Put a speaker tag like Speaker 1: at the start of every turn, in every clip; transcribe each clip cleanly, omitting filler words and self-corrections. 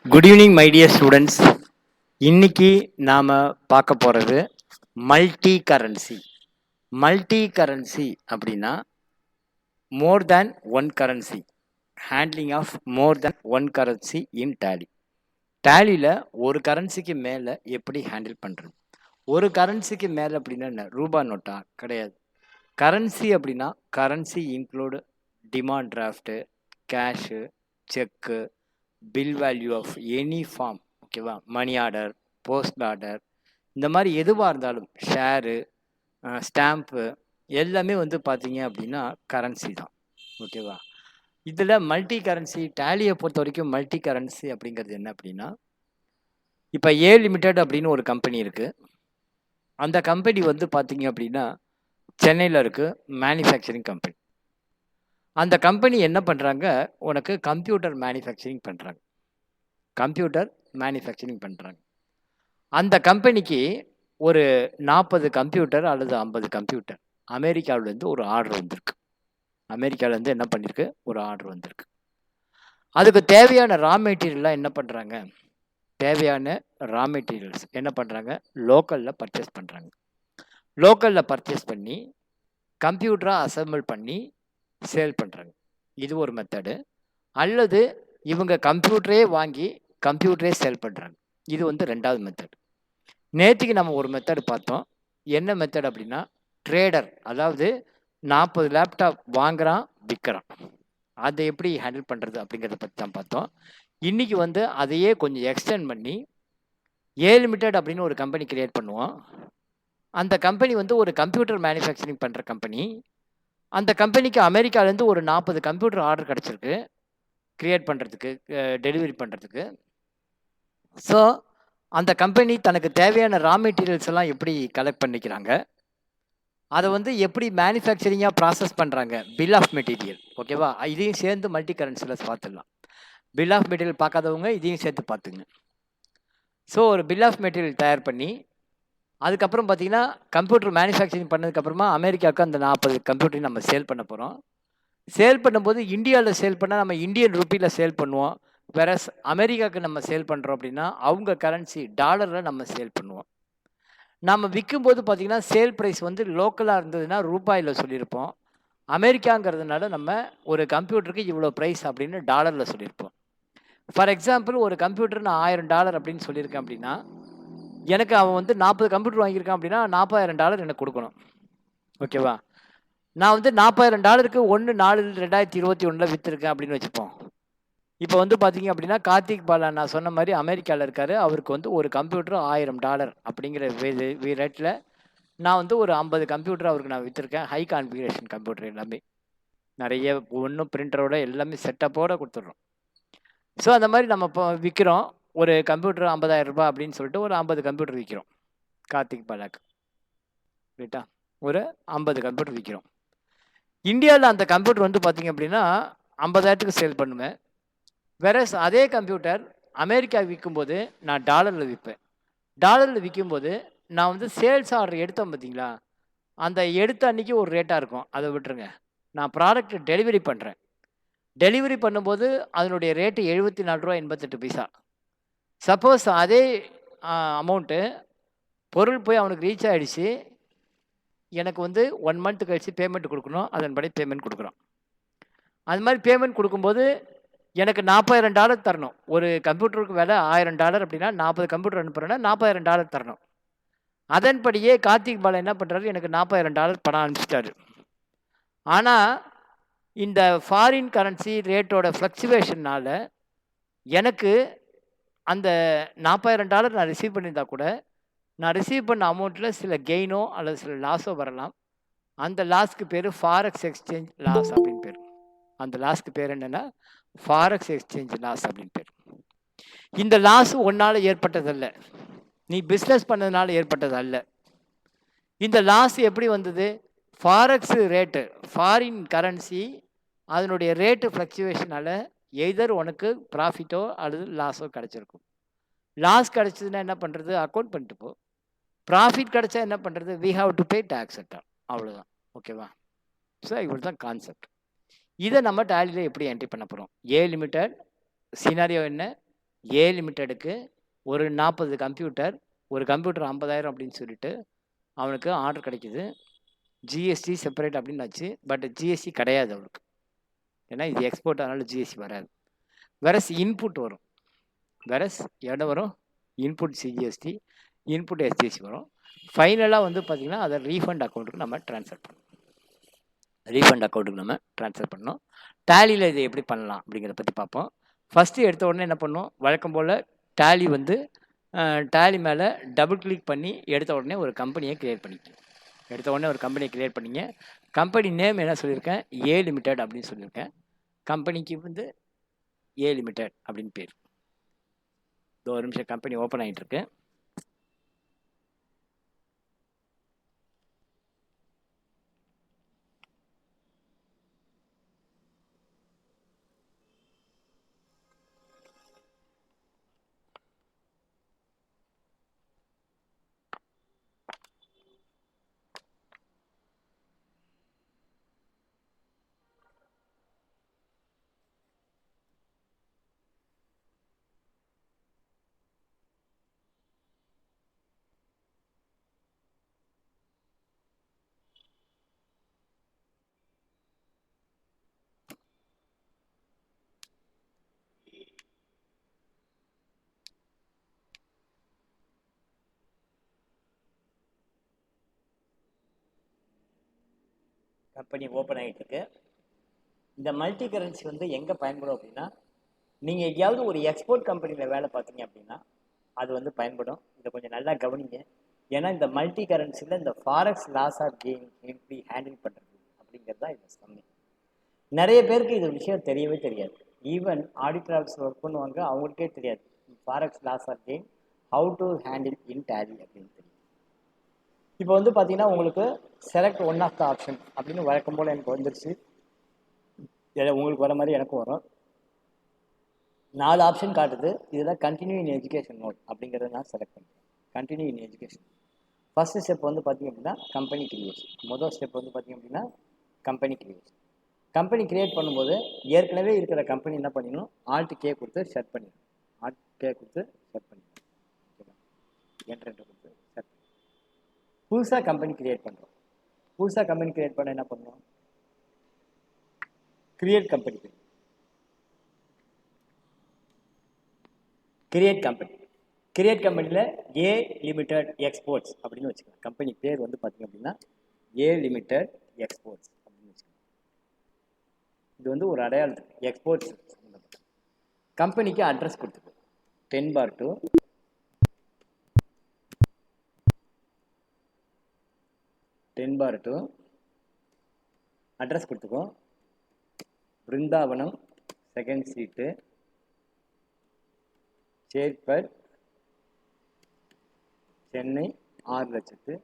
Speaker 1: Good evening my dear students. இன்னைக்கு நாம் பார்க்க போகிறது மல்டி கரன்சி. மல்டி கரன்சி அப்படின்னா more than one currency, handling of more than one currency in Tally. டேலியில் ஒரு கரன்சிக்கு மேலே எப்படி ஹேண்டில் பண்ணுறது? ஒரு கரன்சிக்கு மேலே அப்படின்னா என்ன? ரூபா நோட்டா? கிடையாது. கரன்சி அப்படின்னா currency include demand draft, cash, cheque, bill value of any form, ஓகேவா? மணி ஆர்டர், போஸ்ட் ஆர்டர், இந்த மாதிரி எதுவாக இருந்தாலும், ஷேரு, ஸ்டாம்ப்பு, எல்லாமே வந்து பார்த்தீங்க அப்படின்னா கரன்சி தான், ஓகேவா? இதில் மல்டி கரன்சி, டேலியை பொறுத்த வரைக்கும் மல்டி கரன்சி அப்படிங்கிறது என்ன அப்படின்னா, இப்போ ஏ லிமிடெட் அப்படின்னு ஒரு கம்பெனி இருக்குது. அந்த கம்பெனி வந்து பார்த்தீங்க அப்படின்னா சென்னையில் இருக்குது, மேனுஃபேக்சரிங் கம்பெனி. அந்த கம்பெனி என்ன பண்ணுறாங்க, உனக்கு கம்ப்யூட்டர் மேனுஃபேக்சரிங் பண்ணுறாங்க. கம்ப்யூட்டர் மேனுஃபேக்சரிங் பண்ணுறாங்க. அந்த கம்பெனிக்கு ஒரு 40 கம்ப்யூட்டர் அல்லது 50 கம்ப்யூட்டர் அமெரிக்காவிலேருந்து ஒரு ஆர்டர் வந்திருக்கு. அமெரிக்காவிலேருந்து என்ன பண்ணியிருக்கு? ஒரு ஆர்டர் வந்திருக்கு. அதுக்கு தேவையான ரா மெட்டீரியல்லாம் என்ன பண்ணுறாங்க? தேவையான ரா மெட்டீரியல்ஸ் என்ன பண்ணுறாங்க? லோக்கலில் பர்ச்சேஸ் பண்ணுறாங்க. லோக்கலில் பர்ச்சேஸ் பண்ணி கம்ப்யூட்டராக அசம்பிள் பண்ணி சேல் பண்ணுறாங்க. இது ஒரு மெத்தடு. அல்லது இவங்க கம்ப்யூட்டரே வாங்கி கம்ப்யூட்டரே சேல் பண்ணுறாங்க. இது வந்து ரெண்டாவது மெத்தட். நேற்றுக்கு நம்ம ஒரு மெத்தட் பார்த்தோம். என்ன மெத்தட் அப்படின்னா ட்ரேடர், அதாவது 40 லேப்டாப் வாங்குறான், விற்கிறான். அதை எப்படி ஹேண்டில் பண்ணுறது அப்படிங்கிறத பற்றி தான் பார்த்தோம். இன்றைக்கி வந்து அதையே கொஞ்சம் எக்ஸ்டெண்ட் பண்ணி ஏ லிமிடெட் அப்படின்னு ஒரு கம்பெனி கிரியேட் பண்ணுவோம். அந்த கம்பெனி வந்து ஒரு கம்ப்யூட்டர் மேனுஃபேக்சரிங் பண்ணுற கம்பெனி. அந்த கம்பெனிக்கு அமெரிக்காவிலேருந்து ஒரு 40 கம்ப்யூட்டர் ஆர்டர் கிடச்சிருக்கு கிரியேட் பண்ணுறதுக்கு, டெலிவரி பண்ணுறதுக்கு. ஸோ அந்த கம்பெனி தனக்கு தேவையான ரா மெட்டீரியல்ஸ் எல்லாம் எப்படி கலெக்ட் பண்ணிக்கிறாங்க, அதை வந்து எப்படி மேனுஃபேக்சரிங்காக ப்ராசஸ் பண்ணுறாங்க, பில் ஆஃப் மெட்டீரியல், ஓகேவா? இதையும் சேர்ந்து மல்டி கரன்சியில் பார்த்துடலாம். பில் ஆஃப் மெட்டீரியல் பார்க்காதவங்க இதையும் சேர்த்து பார்த்துங்க. ஸோ ஒரு பில் ஆஃப் மெட்டீரியல் தயார் பண்ணி அதுக்கப்புறம் பார்த்தீங்கன்னா கம்ப்யூட்டர் மேனுஃபேக்சரிங் பண்ணதுக்கப்புறமா அமெரிக்காவுக்கு அந்த 40 கம்ப்யூட்டரையும் நம்ம சேல் பண்ண போகிறோம். சேல் பண்ணும்போது இந்தியாவில் சேல் பண்ணால் நம்ம இந்தியன் ருப்பியில் சேல் பண்ணுவோம். வேற அமெரிக்காவுக்கு நம்ம சேல் பண்ணுறோம் அப்படின்னா அவங்க கரன்சி டாலரில் நம்ம சேல் பண்ணுவோம். நம்ம விற்கும்போது பார்த்திங்கன்னா சேல் ப்ரைஸ் வந்து லோக்கலாக இருந்ததுன்னா ரூபாயில் சொல்லியிருப்போம். அமெரிக்காங்கிறதுனால நம்ம ஒரு கம்ப்யூட்டருக்கு இவ்வளோ ப்ரைஸ் அப்படின்னு டாலரில் சொல்லியிருப்போம். ஃபார் எக்ஸாம்பிள் ஒரு கம்ப்யூட்டர் நான் $1000 அப்படின்னு சொல்லியிருக்கேன் அப்படின்னா எனக்கு அவன் வந்து 40 கம்ப்யூட்டர் வாங்கியிருக்கான் அப்படின்னா $40,000 எனக்கு கொடுக்கணும், ஓகேவா? நான் வந்து $40,000 1/4/2021 விற்றுருக்கேன் அப்படின்னு வச்சுப்போம். இப்போ வந்து பார்த்தீங்க அப்படின்னா கார்த்திக் பாலா நான் சொன்ன மாதிரி அமெரிக்காவில் இருக்கார். அவருக்கு வந்து ஒரு கம்ப்யூட்டர் $1000 அப்படிங்கிற ரேட்டில் நான் வந்து ஒரு 50 கம்ப்யூட்டர் அவருக்கு நான் விற்றுருக்கேன். ஹை கான்ஃபிகரேஷன் கம்ப்யூட்டர் எல்லாமே நிறைய, ஒன்றும் பிரிண்டரோட எல்லாமே செட்டப்போடு கொடுத்துட்றோம். ஸோ அந்த மாதிரி நம்ம இப்போ விற்கிறோம். ஒரு கம்ப்யூட்டர் $50,000 அப்படின்னு சொல்லிட்டு ஒரு 50 கம்ப்யூட்டர் விற்கிறோம் கார்த்திக் பாலாக்கு, ரைட்டா? ஒரு 50 கம்ப்யூட்டர் விற்கிறோம். இந்தியாவில் அந்த கம்ப்யூட்டர் வந்து பார்த்திங்க அப்படின்னா 50,000க்கு சேல் பண்ணுவேன். வேற அதே கம்ப்யூட்டர் அமெரிக்கா விற்கும்போது நான் டாலரில் விற்பேன். டாலரில் விற்கும்போது நான் வந்து சேல்ஸ் ஆர்டர் எடுத்தேன் பார்த்தீங்களா, அந்த எடுத்த அன்றைக்கி ஒரு ரேட்டாக இருக்கும், அதை விட்டுருங்க. நான் ப்ராடக்ட் டெலிவரி பண்ணுறேன். டெலிவரி பண்ணும்போது அதனுடைய ரேட்டு $74.88. சப்போஸ் அதே அமௌண்ட்டு பொருள் போய் அவனுக்கு ரீச் ஆகிடுச்சு, எனக்கு வந்து 1 மந்த் கழிச்சு பேமெண்ட் கொடுக்கணும். அதன்படி பேமெண்ட் கொடுக்குறோம். அது மாதிரி பேமெண்ட் கொடுக்கும்போது எனக்கு $40,000 தரணும். ஒரு கம்ப்யூட்டருக்கு விலை $1000 அப்படின்னா 40 கம்ப்யூட்டர் அனுப்புகிறேன்னா $40,000 தரணும். அதன்படியே கார்த்திக் பாலா என்ன பண்ணுறாரு, எனக்கு $40,000 பணம் அனுப்பிச்சிட்டாரு. ஆனால் இந்த ஃபாரின் கரன்சி ரேட்டோட ஃப்ளக்சுவேஷனால் எனக்கு அந்த $40,000 நான் ரிசீவ் பண்ணியிருந்தா கூட நான் ரிசீவ் பண்ண அமௌண்ட்டில் சில கெயினோ அல்லது சில லாஸோ வரலாம். அந்த லாஸ்க்கு பேர் ஃபாரெக்ஸ் எக்ஸ்சேஞ்ச் லாஸ் அப்படின்னு பேர். அந்த லாஸ்க்கு பேர் என்னென்னா ஃபாரெக்ஸ் எக்ஸ்சேஞ்ச் லாஸ் அப்படின்னு பேர். இந்த லாஸ் ஒன்றால் ஏற்பட்டதல்ல, நீ பிஸ்னஸ் பண்ணதுனால ஏற்பட்டது அல்ல. இந்த லாஸ் எப்படி வந்தது? ஃபாரெக்ஸ் ரேட்டு, ஃபாரின் கரன்சி அதனுடைய ரேட்டு ஃப்ளக்சுவேஷனால் எய்தர் உனக்கு ப்ராஃபிட்டோ அல்லது லாஸோ கிடச்சிருக்கும். லாஸ் கிடச்சதுன்னா என்ன பண்ணுறது? அக்கௌண்ட் பண்ணிட்டு போ. ப்ராஃபிட் கிடச்சா என்ன பண்ணுறது? We have to pay tax அட்டா, அவ்வளோதான், ஓகேவா? ஸோ இவ்வளோ தான் கான்செப்ட். இதை நம்ம டேலியில் எப்படி என்ட்ரி பண்ண போகிறோம்? ஏ லிமிடெட் சினாரியோ என்ன, ஏ லிமிட்டெடுக்கு ஒரு 40 கம்ப்யூட்டர், ஒரு கம்ப்யூட்டர் 50,000 அப்படின்னு சொல்லிட்டு அவனுக்கு ஆர்டர் கிடைக்குது. ஜிஎஸ்டி செப்பரேட் அப்படின்னு ஆச்சு. பட் ஜிஎஸ்டி கிடையாது அவனுக்கு. ஏன்னா இது எக்ஸ்போர்ட், அதனால ஜிஎஸ்டி வராது. வெரஸ் இன்புட் வரும். வெரஸ் இடம் வரும், இன்புட் சிஜிஎஸ்டி, இன்புட் எஸ்ஜிஎஸ்டி வரும். ஃபைனலாக வந்து பார்த்தீங்கன்னா அதை ரீஃபண்ட் அக்கௌண்ட்டுக்கு நம்ம ட்ரான்ஸ்ஃபர் பண்ணணும். ரீஃபண்ட் அக்கௌண்ட்டுக்கு நம்ம ட்ரான்ஸ்ஃபர் பண்ணோம். டேலியில் இதை எப்படி பண்ணலாம் அப்படிங்கிறத பற்றி பார்ப்போம். ஃபஸ்ட்டு எடுத்த உடனே என்ன பண்ணோம், வழக்கம் போல் டேலி வந்து டேலி மேலே டபுள் கிளிக் பண்ணி எடுத்த உடனே ஒரு கம்பெனியை க்ரியேட் பண்ணிக்கணும். எடுத்த உடனே ஒரு கம்பெனியை க்ரியேட் பண்ணிங்க. கம்பெனி நேம் என்ன சொல்லியிருக்கேன், ஏ லிமிடெட் அப்படின்னு சொல்லியிருக்கேன். கம்பெனிக்கு வந்து ஏ லிமிடெட் அப்படின்னு பேர். ஒரு நிமிஷம், கம்பெனி ஓப்பன் ஆகிட்டு இருக்கு. கம்பெனி ஓப்பன் ஆகிட்டு இருக்கு. இந்த மல்டி கரன்சி வந்து எங்கே பயன்படும் அப்படின்னா, நீங்கள் எங்கேயாவது ஒரு எக்ஸ்போர்ட் கம்பெனியில் வேலை பார்த்தீங்க அப்படின்னா அது வந்து பயன்படும். இதை கொஞ்சம் நல்லா கவனிங்க. ஏன்னா இந்த மல்டி கரன்சியில் இந்த ஃபாரெக்ஸ் லாஸ் ஆர் கெயின் எப்படி ஹேண்டில் பண்ணுறது அப்படிங்கிறது தான் இது சம்மை. நிறைய பேருக்கு இது விஷயம் தெரியவே தெரியாது. ஈவன் ஆடிட்டர் ஆஃபீஸில் ஒர்க் பண்ணுவாங்க, அவங்களுக்கே தெரியாது forex loss or gain how to handle in Tally அப்படின்னு தெரியும். இப்போ வந்து பார்த்தீங்கன்னா உங்களுக்கு select one of the option அப்படின்னு வழக்கம் போல் எனக்கு வந்துருச்சு. உங்களுக்கு வர மாதிரி எனக்கும் வரும். 4 ஆப்ஷன் காட்டுது. இதுதான் கண்டினியூ இன் எஜுகேஷன் மோட் அப்படிங்கிறத நான் செலக்ட் பண்ணுறேன். Continue in education. First step வந்து பார்த்திங்க அப்படின்னா கம்பெனி கிரியேஷன். முதல் ஸ்டெப் வந்து பார்த்திங்க அப்படின்னா கம்பெனி கிரியேஷன். கம்பெனி கிரியேட் பண்ணும்போது ஏற்கனவே இருக்கிற கம்பெனி என்ன பண்ணிடணும், ஆல்ட் கே கொடுத்து ஷட் பண்ணிடணும். ஆல்ட் கே கொடுத்து ஷட் பண்ணிடணும். ஓகேவா, என்ட்ரு கொடுத்து ஷட் பண்ணி புதுசாக கம்பெனி கிரியேட் பண்ணுறோம். புதுசாக கம்பெனி கிரியேட் பண்ண என்ன பண்ணணும், create company. Create company. Create கம்பெனியில் ஏ லிமிடெட் எக்ஸ்போர்ட்ஸ் அப்படின்னு வச்சுக்கலாம். கம்பெனி பேர் வந்து பார்த்தீங்க அப்படின்னா ஏ லிமிடெட் எக்ஸ்போர்ட்ஸ் அப்படின்னு வச்சுக்கலாம். இது வந்து ஒரு அடையாளத்துக்கு எக்ஸ்போர்ட்ஸ். கம்பெனிக்கு அட்ரஸ் கொடுத்துக்கோ 10/2 10/2 அட்ரஸ் கொடுத்துக்கோ. Brindavanam, second street, Chetpet, Chennai 6,00,000.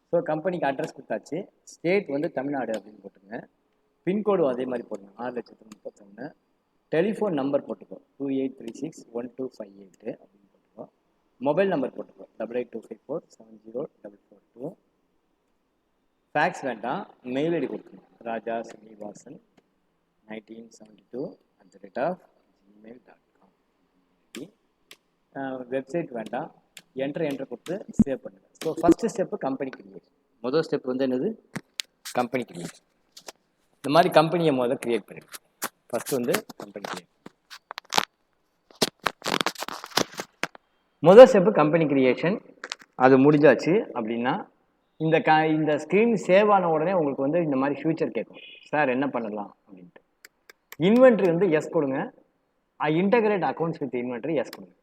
Speaker 1: So கம்பெனிக்கு அட்ரஸ் கொடுத்தாச்சு. ஸ்டேட் வந்து தமிழ்நாடு அப்படின்னு போட்டுருங்க. பின்கோடு அதே மாதிரி போடுங்க 6,31,000. டெலிஃபோன் நம்பர் போட்டுக்கோ 28361258 அப்படின்னு போட்டுக்கோ. மொபைல் நம்பர் போட்டுக்கோ 8825470442. ஃபேக்ஸ் வேண்டாம், மெயில் ஐடி கொடுக்கணும் ராஜா ஸ்ரீனிவாசன் 1972@gmail.com. வெப்சைட் வேண்டாம், என்ட்ரு கொடுத்து சேவ் பண்ணுங்க. So first step company creation. முதல் ஸ்டெப் வந்து என்னது, கம்பெனி கிரியேஷன். இந்த மாதிரி கம்பெனியை முதல்ல கிரியேட் பண்ணிடுங்க. ஃபஸ்ட்டு வந்து கம்பெனி கிரியேட். முதல் ஸ்டெப்பு கம்பெனி கிரியேஷன். அது முடிஞ்சாச்சு அப்படின்னா இந்த ஸ்க்ரீன் சேவ் ஆன உடனே உங்களுக்கு வந்து இந்த மாதிரி ஃபியூச்சர் கேட்கும், சார் என்ன பண்ணலாம் அப்படின்ட்டு. இன்வென்ட்ரி வந்து எஸ் கொடுங்க. Integrate accounts with inventory yes கொடுங்க.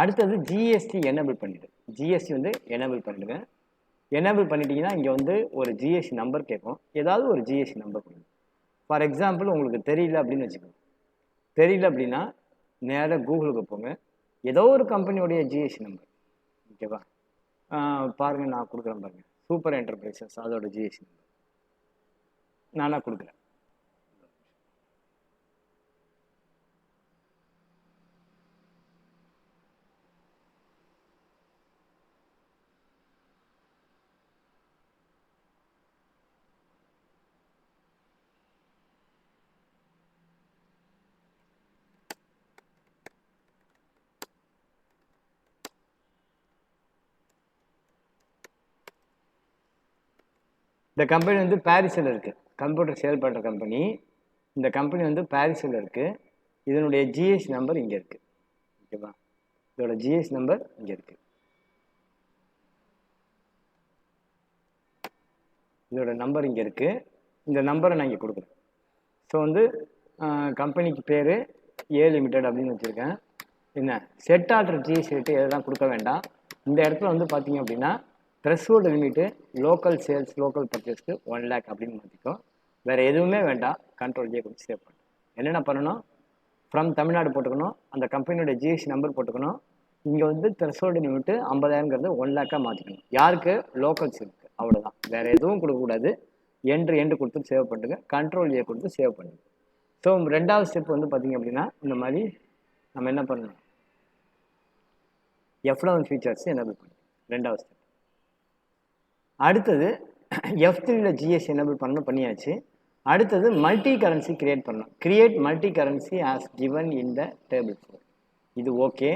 Speaker 1: அடுத்தது ஜிஎஸ்டி எனேபிள் பண்ணிவிடு. ஜிஎஸ்டி வந்து எனேபிள் பண்ணிவிடுங்க. எனேபிள் பண்ணிட்டீங்கன்னா இங்கே வந்து ஒரு ஜிஎஸ்டி நம்பர் கேட்கும். ஏதாவது ஒரு ஜிஎஸ்டி நம்பர் கொடுங்க. ஃபார் எக்ஸாம்பிள் உங்களுக்கு தெரியல அப்படின்னு வச்சுக்கோங்க. தெரியல அப்படின்னா நேராக கூகுளுக்கு போங்க, ஏதோ ஒரு கம்பெனியோடைய ஜிஎஸ்டி நம்பர். ஓகேவா, பாருங்கள் நான் கொடுக்குறேன் பாருங்கள், சூப்பர் என்டர்பிரைசஸ் அதோட ஜிஎஸ்டி நம்பர் நானாக கொடுக்குறேன். இந்த கம்பெனி வந்து பாரிஸில் இருக்குது, கம்ப்யூட்டர் சேல் பண்ணுற கம்பெனி. இந்த கம்பெனி வந்து பாரிஸில் இருக்குது. இதனுடைய ஜிஎஸ்டி நம்பர் இங்கே இருக்குது. ஓகேவா, இதோட ஜிஎஸ்டி நம்பர் இங்கே இருக்குது. இதோட நம்பர் இங்கே இருக்குது. இந்த நம்பரை நான் இங்கே கொடுக்குறேன். ஸோ வந்து கம்பெனிக்கு பேர் ஏ லிமிடெட் அப்படின்னு வச்சுருக்கேன். என்ன செட் ஆர்டர் ஜிஎஸ்டி ரேட்டு எதெல்லாம் கொடுக்க வேண்டாம். இந்த இடத்துல வந்து பார்த்தீங்க அப்படின்னா threshold limit local sales local பர்ச்சேஸ்க்கு 1 lakh அப்படின்னு மாற்றிக்கோ. வேறு எதுவுமே வேண்டாம். கண்ட்ரோல் ஜே கொடுத்து சேவ் பண்ணணும். என்னென்ன பண்ணணும், ஃப்ரம் தமிழ்நாடு போட்டுக்கணும், அந்த கம்பெனியோட ஜிஎஸ்டி நம்பர் போட்டுக்கணும். இங்கே வந்து த்ரெஷ்ஹோல்டு லிமிட்டு 50,000ங்கிறது 1 lakh மாற்றிக்கணும். யாருக்கு, லோக்கல் சேல்ஸ்க்கு. அவ்வளோதான், வேறு எதுவும் கொடுக்கக்கூடாது. எண்டு கொடுத்து சேவ் பண்ணுங்க. கண்ட்ரோல் ஏ கொடுத்து சேவ் பண்ணுங்க. ஸோ ரெண்டாவது ஸ்டெப் வந்து பார்த்தீங்க அப்படின்னா இந்த மாதிரி நம்ம என்ன பண்ணணும், F11 ஃபீச்சர்ஸ் எனேபிள் பண்ணணும். ரெண்டாவது ஸ்டெப். அடுத்தது F3ல ஜிஎஸ்டி எனேபிள் பண்ணியாச்சு. அடுத்தது மல்டி கரன்சி கிரியேட் பண்ணணும். Create multi currency as given in the table 4. இது ஓகே,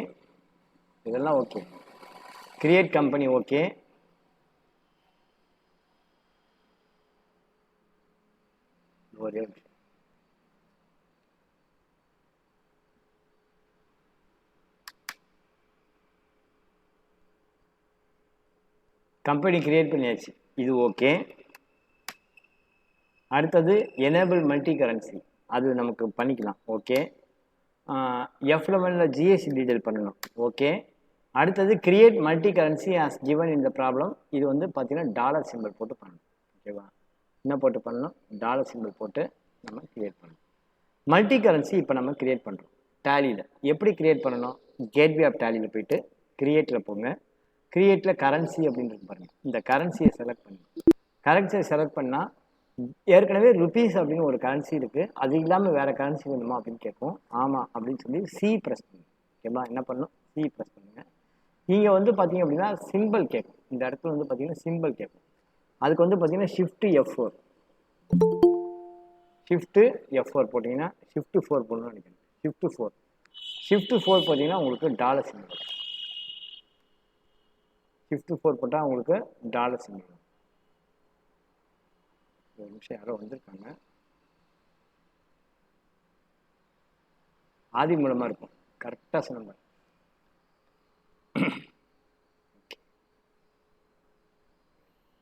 Speaker 1: இதெல்லாம் ஓகே. Create company okay. ஒரே கம்பெனி கிரியேட் பண்ணியாச்சு, இது ஓகே. அடுத்தது எனேபிள் மல்டி கரன்சி, அது நமக்கு பண்ணிக்கலாம், ஓகே. F11ல ஜிஎஸ்டி டீடைல் பண்ணணும், ஓகே. அடுத்தது create multi currency as given இந்த ப்ராப்ளம். இது வந்து பார்த்தீங்கன்னா டாலர் சிம்பிள் போட்டு பண்ணணும். ஓகேவா, என்ன போட்டு பண்ணணும், டாலர் சிம்பிள் போட்டு நம்ம கிரியேட் பண்ணணும். மல்டி கரன்சி இப்போ நம்ம கிரியேட் பண்ணுறோம் டேலியில். எப்படி கிரியேட் பண்ணணும், கேட்வே ஆஃப் டேலியில் போயிட்டு கிரியேட்டில் போங்க. கிரியேட்டில் கரன்சி அப்படின்றது பாருங்கள். இந்த கரன்சியை செலக்ட் பண்ணி கரன்சியை செலக்ட் பண்ணால் ஏற்கனவே ருபீஸ் அப்படின்னு ஒரு கரன்சி இருக்குது, அது இல்லாமல் வேறு கரன்சி வேணுமா அப்படின்னு கேட்கும். ஆமாம் அப்படின்னு சொல்லி சி ப்ரெஸ் பண்ணுங்க. ஓகேவா, என்ன பண்ணணும், சி ப்ரெஸ் பண்ணுங்கள். நீங்கள் வந்து பார்த்தீங்க அப்படின்னா சிம்பிள் கேட்கும். இந்த இடத்துல வந்து பார்த்தீங்கன்னா சிம்பிள் கேட்கும். அதுக்கு வந்து பார்த்தீங்கன்னா ஷிஃப்ட் F4 போட்டிங்கன்னா ஷிஃப்ட் 4 போடணும்னு நினைக்கிறேன். ஷிஃப்ட் 4 போட்டிங்கன்னா உங்களுக்கு டாலர் சிம்பிள். ஷிஃப்ட் 4 போட்டால் உங்களுக்கு டாலர் சிம்பிள். ஒரு நிமிஷம், யாரோ வந்திருக்காங்க. ஆதி மூலமாக இருக்கும், கரெக்டாக சொன்ன.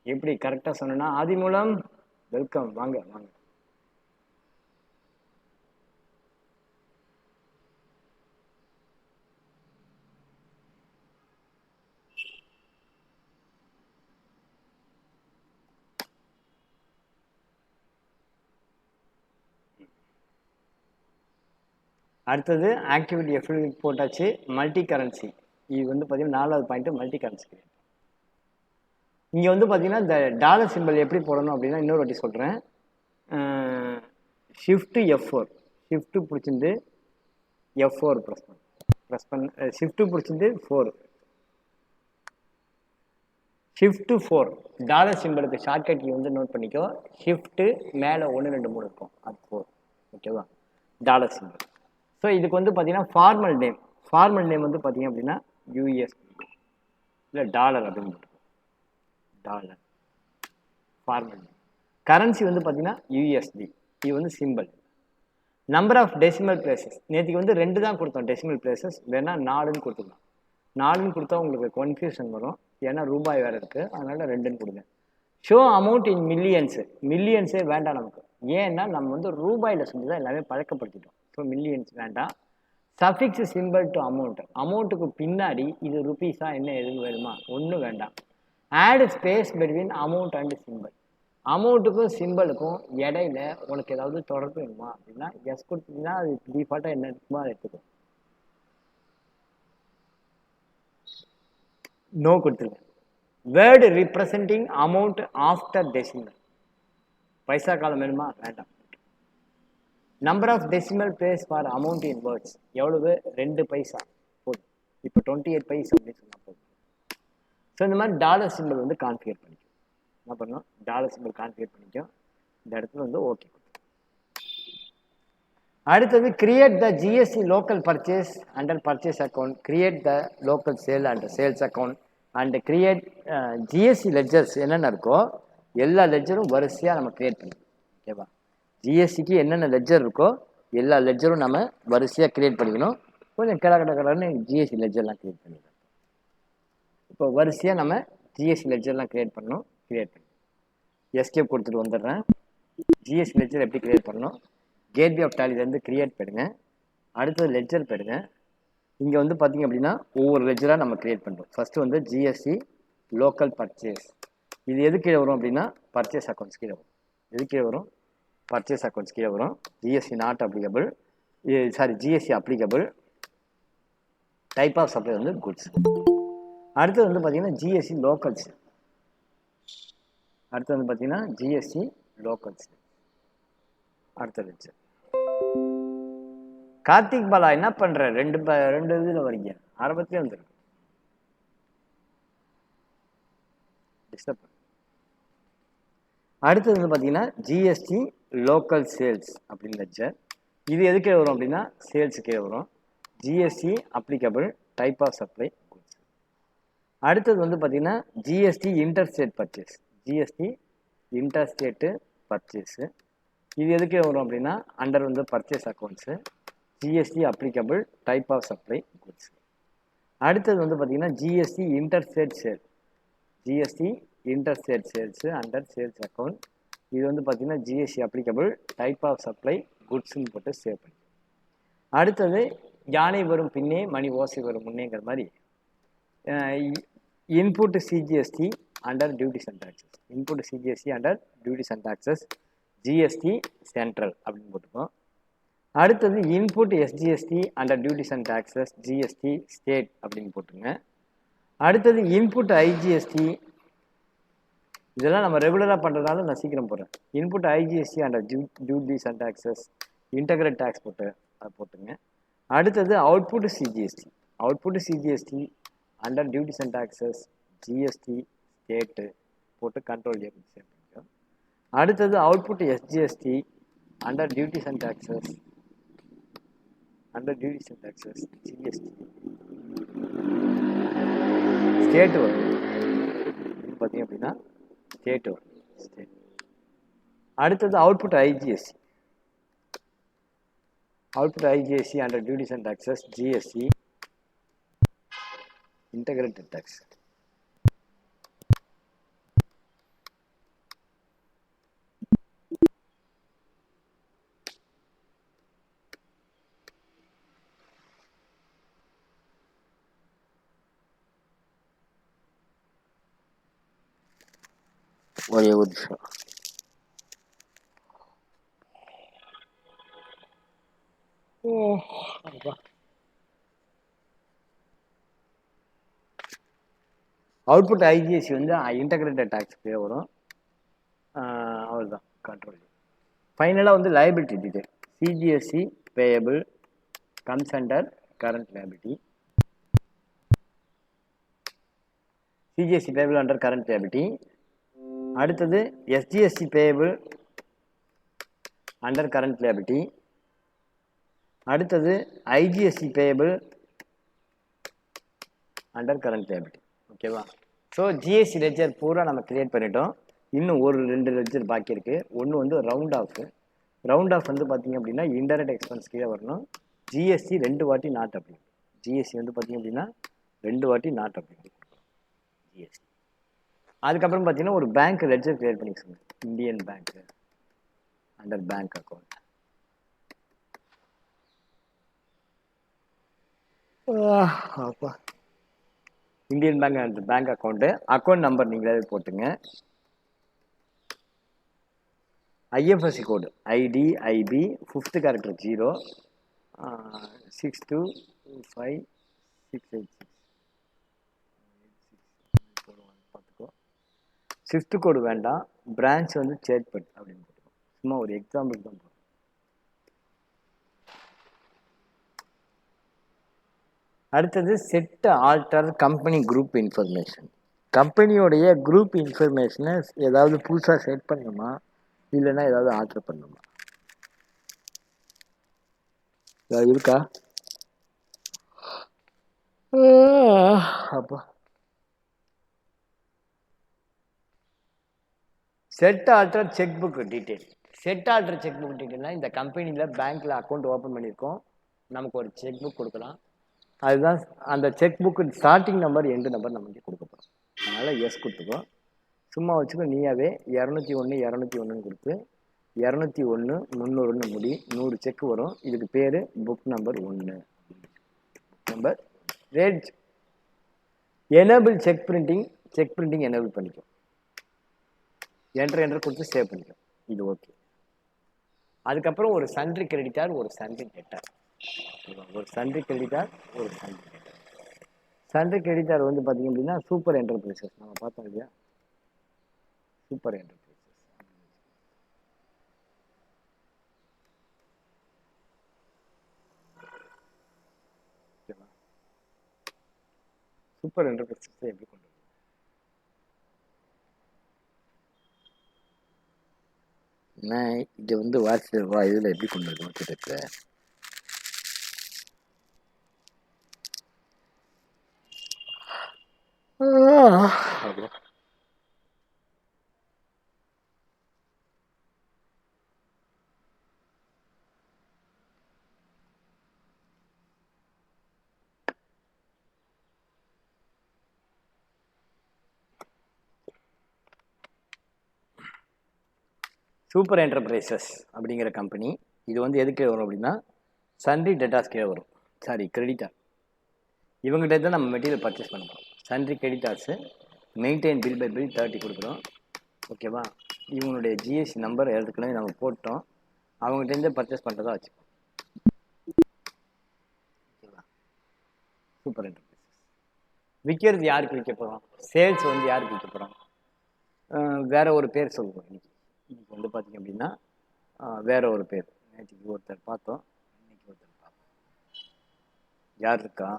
Speaker 1: எப்படி கரெக்டாக சொன்னா, ஆதி மூலம் வெல்கம், வாங்க வாங்க. அடுத்தது ஆக்டிவிட்டி F போட்டாச்சு. மல்டி கரன்சி, இது வந்து பார்த்தீங்கன்னா 4வது பாயிண்ட் மல்டி கரன்சி. இங்கே வந்து பார்த்தீங்கன்னா இந்த டாலர் சிம்பிள் எப்படி போடணும் அப்படின்னா இன்னொரு வாட்டி சொல்கிறேன். ஷிஃப்ட் F4 பிடிச்சிருந்து F4 ப்ரெஸ் பண்ண ஷிஃப்ட் பிடிச்சிருந்து 4 ஷிஃப்ட் 4 டாலர் சிம்பிளுக்கு ஷார்ட்கட் கீ வந்து நோட் பண்ணிக்கோ. ஷிஃப்ட்டு மேலே 1 2 3 இருக்கும், அது 4. ஓகேவா, டாலர் சிம்பிள். ஸோ இதுக்கு வந்து பார்த்தீங்கன்னா ஃபார்மல் நேம் வந்து பார்த்தீங்க அப்படின்னா யூஎஸ் இல்லை டாலர் அப்படின்னு போட்டுருக்கோம். Dollar formal name. கரன்சி வந்து பார்த்தீங்கன்னா யூஎஸ்டி, இது வந்து simple. Number of decimal places, நேற்றுக்கு வந்து 2 தான் கொடுத்தோம் டெசிமல் பிளேசஸ், வேணால் 4ன்னு கொடுத்துக்கலாம். 4ன்னு கொடுத்தா உங்களுக்கு கன்ஃபியூஷன் வரும், ஏன்னா ரூபாய் வேறு இருக்குது, அதனால் 2ன்னு கொடுங்க. ஷோ அமௌண்ட் இன் மில்லியன்ஸே வேண்டாம் நமக்கு. ஏன்னா நம்ம வந்து ரூபாயில் சொல்லி தான் எல்லாமே பழக்கப்படுத்திட்டோம். ஸோ மில்லியன்ஸ் வேண்டாம். சஃபிக்ஸ் சிம்பிள் டு அமௌண்ட்டுக்கு பின்னாடி இது ருபீஸா என்ன எதுவும் வேணுமா, ஒன்றும் வேண்டாம். Add space between amount and symbol, அமௌண்ட்டுக்கும் சிம்பிளுக்கும் இடையில உனக்கு ஏதாவது தொடர்பு வேணுமா அப்படின்னா எஸ் கொடுத்தீங்கன்னா அது டிஃபால்ட்டாக என்ன இருக்குமோ அதை எடுத்துக்கும். நோ கொடுத்துருங்க. Word representing amount after decimal, paisa column வேணுமா, வேண்டாம். Number of decimal place for amount in words, எவ்வளவு, 2 பைசா போதும். இப்போ 28 பைசா அப்படின்னு சொன்னால் போதும். ஸோ இந்த மாதிரி டாலர் சிம்பிள் வந்து கான்ஃபிகர் பண்ணிக்கும். என்ன பண்ணணும், டாலர் சிம்பிள் கான்ஃபிகர் பண்ணிக்கும். இந்த இடத்துல வந்து ஓகே. அடுத்தது create the GST local purchase under purchase account, create the local sale under sales account and create GST ledgers என்னென்ன இருக்கோ எல்லா லெட்ஜரும் வரிசையாக நம்ம கிரியேட் பண்ணிக்கணும். ஓகேவா? ஜிஎஸ்டிக்கு என்னென்ன லெட்ஜர் இருக்கோ எல்லா லெட்ஜரும் நம்ம வரிசையாக கிரியேட் பண்ணிக்கணும். கொஞ்சம் கடன்னு ஜிஎஸ்டி லெட்ஜர்லாம் கிரியேட் பண்ணிக்கணும். இப்போ வரிசையாக நம்ம ஜிஎஸ்டி லெட்ஜர்லாம் கிரியேட் பண்ணணும். கிரியேட் பண்ணி எஸ்கேப் கொடுத்துட்டு வந்துடுறேன். ஜிஎஸ்டி லெட்ஜர் எப்படி கிரியேட் பண்ணணும்? கேட்வே ஆஃப் டேலிலேருந்து கிரியேட் பண்ணுங்க. அடுத்தது லெட்ஜர் போயிடுங்க. இங்கே வந்து பார்த்தீங்க அப்படின்னா ஒவ்வொரு லெட்ஜராக நம்ம கிரியேட் பண்ணுறோம். ஃபஸ்ட்டு வந்து ஜிஎஸ்டி லோக்கல் பர்ச்சேஸ். இது எது கீழே வரும் அப்படின்னா பர்ச்சேஸ் அக்கௌண்ட்ஸ் கீழே வரும். எது கீழே வரும்? பர்ச்சேஸ் அக்கௌண்ட்ஸ் கீழே வரும். GST not applicable, GST applicable, type of supply வந்து குட்ஸ். அடுத்தது வந்து பார்த்தீங்கன்னா ஜிஎஸ்டி லோக்கல்ஸ். அடுத்து வந்து பார்த்தீங்கன்னா ஜிஎஸ்டி லோக்கல்ஸ். அடுத்த லெட்ஜர் கார்த்திக் பாலா என்ன பண்ற? ரெண்டு இதில் வரீங்க, ஆரம்பத்திலே வந்துருக்கு. டிஸ்டர்ப். அடுத்தது வந்து பார்த்தீங்கன்னா ஜிஎஸ்டி லோக்கல் சேல்ஸ் அப்படின்னு லெட்ஜர். இது எதுக்கே வரும் அப்படின்னா சேல்ஸுக்கே வரும். GST applicable, type of supply goods. அடுத்தது வந்து பார்த்தீங்கன்னா GST interstate purchase. GST interstate purchase. இது எதுக்கே வரும் அப்படின்னா அண்டர் வந்து purchase accounts. GST applicable, type of supply goods. அடுத்தது வந்து பார்த்தீங்கன்னா GST interstate sale. GST interstate sales under sales account. இது வந்து பார்த்தீங்கன்னா GST applicable, type of supply குட்ஸ்ன்னு போட்டு சேவ் பண்ணி. அடுத்தது யானை வரும் பின்னே மணி ஓசை வரும் முன்னேங்கிற மாதிரி input CGST under duties and taxes. Input CGST under duties and taxes GST central அப்படின்னு போட்டுக்கோம். அடுத்தது input SGST under duties and taxes GST state அப்படின்னு போட்டுங்க. அடுத்தது இன்புட் ஐஜிஎஸ்டி. இதெல்லாம் நம்ம ரெகுலராக பண்ணுறதுனால நான் சீக்கிரம் போடுறேன். Input IGST under duties and taxes integrate tax போட்டு அதை போட்டுங்க. அடுத்தது output CGST. Output CGST under duties and taxes GST state போட்டு கண்ட்ரோல் சேவ் பண்ணிக்கோ. அடுத்தது output SGST under duties and taxes GST state வரும். பார்த்தீங்க அப்படின்னா ஸ்டேட் வரும். ஸ்டேட். அடுத்தது output IGST. Output IGST under duties and taxes GST integrated tax. ஒரே ஒரு நிமிஷம். அவுட்புட் ஐஜிஎஸ்சி வந்து இன்டகிரேட்டட் டேக்ஸ்க்கு வரும். அவ்வளோதான் கண்ட்ரோல். ஃபைனலாக வந்து liability detail. CGST payable comes under current liability. CGST payable under current liability. அடுத்தது SGST payable under current liability. அடுத்தது IGST payable under current liability. ஓகேவா? ஸோ ஜிஎஸ்டி லெட்ஜர் பூரா நம்ம கிரியேட் பண்ணிட்டோம். இன்னும் ஒரு 2 லெட்ஜர் பாக்கி இருக்குது. ஒன்று வந்து ரவுண்ட் ஆஃப். ரவுண்ட் ஆஃப் வந்து பார்த்தீங்க அப்படின்னா இன்டைரக்ட் எக்ஸ்பென்ஸ் கீழே வரணும். ஜிஎஸ்டி 2 வாட்டி நாட் அப்ளிகபிள். ஜிஎஸ்டி வந்து பார்த்தீங்க அப்படின்னா 2 வாட்டி நாட் அப்ளிகபிள் ஜிஎஸ்டி. அதுக்கப்புறம் பார்த்தீங்கன்னா ஒரு பேங்க் லெட்ஜர் கிரியேட் பண்ணிக்கோங்க. Indian bank under bank account. அப்பா Indian bank and bank account. Account number நீங்களே போட்டுங்க. IFSC code ID IB 5th character 0 625686 பார்த்துக்கோ. 5th கோடு வேண்டாம். பிரான்ச் வந்து சேட்பட் அப்படின்னு போட்டுக்கோ. சும்மா ஒரு எக்ஸாம்பிள் தான் போதும். அடுத்தது set alter company group information. கம்பெனியோடைய குரூப் இன்ஃபர்மேஷனை ஏதாவது புதுசாக செட் பண்ணணுமா இல்லைன்னா ஏதாவது ஆல்டர் பண்ணணுமா? இருக்கா? அப்பா set alter cheque book detail. Set alter cheque book டீட்டெயில்னா இந்த கம்பெனியில் பேங்க்கில் அக்கௌண்ட் ஓப்பன் பண்ணியிருக்கோம், நமக்கு ஒரு செக் புக் கொடுக்கலாம். அதுதான் அந்த check book starting number end number நமக்கு கொடுக்கப்படும். அதனால் எஸ் கொடுத்துக்கோ. சும்மா வச்சுக்கோ, நீயாவே 201 201 கொடுத்து 201 300 முடி 100 செக் வரும். இதுக்கு பேர் book number 1 number rate. Enable check printing enable பண்ணிக்கும். என்டர் கொடுத்து சேவ் பண்ணிக்கும். இது ஓகே. அதுக்கப்புறம் ஒரு சன்ட்ரி கிரெடிட்டார், ஒரு சன்ட்ரி டெட்டார். ஒரு சன்ட்ரி கிரெடிட்டார், ஒரு சன்ட்ரி டெட்டார். சன்ட்ரி கிரெடிட்டார் வந்து பார்த்தீங்க அப்படின்னா சூப்பர் என்டர்பிரைசஸ் நம்ம பார்த்தோம் இல்லையா, சூப்பர் என்டர்பிரைசஸ். சூப்பர் என்டர்பிரைசஸ் எப்படி கொண்டு வருது? நான் இது வந்து வாட்ஸ்அப் இதில் எப்படி கொண்டு வருது கிட்டத்தட்ட சூப்பர் என்டர்பிரைசஸ் அப்படிங்கிற கம்பெனி. இது வந்து எதுக்கு வரும் அப்படின்னா சன்ட்ரி டெட்டார்ஸ் கீழே வரும். Sorry, creditor. இவங்ககிட்ட தான் நம்ம மெட்டீரியல் பர்ச்சேஸ் பண்ணுறோம். Sundry creditors maintain bill by bill 30 கொடுக்குறோம். ஓகேவா? இவங்களுடைய ஜிஎஸ்டி நம்பர் ஏற்கனவே நம்ம போட்டோம். அவங்ககிட்டேருந்து பர்ச்சேஸ் பண்ணுறதா வச்சுக்கோம். ஓகேவா? Super enterprises. விற்கிறது யாருக்கு விற்க போகிறோம்? சேல்ஸ் வந்து யாருக்கு விற்க போகிறோம்? வேற ஒரு பேர் சொல்லுவோம். இன்னைக்கு வந்து பார்த்தீங்க அப்படின்னா வேற ஒரு பேர். நேற்றுக்கு ஒருத்தர் பார்த்தோம், இன்னைக்கு ஒருத்தர் பார்ப்போம். யார் இருக்கா?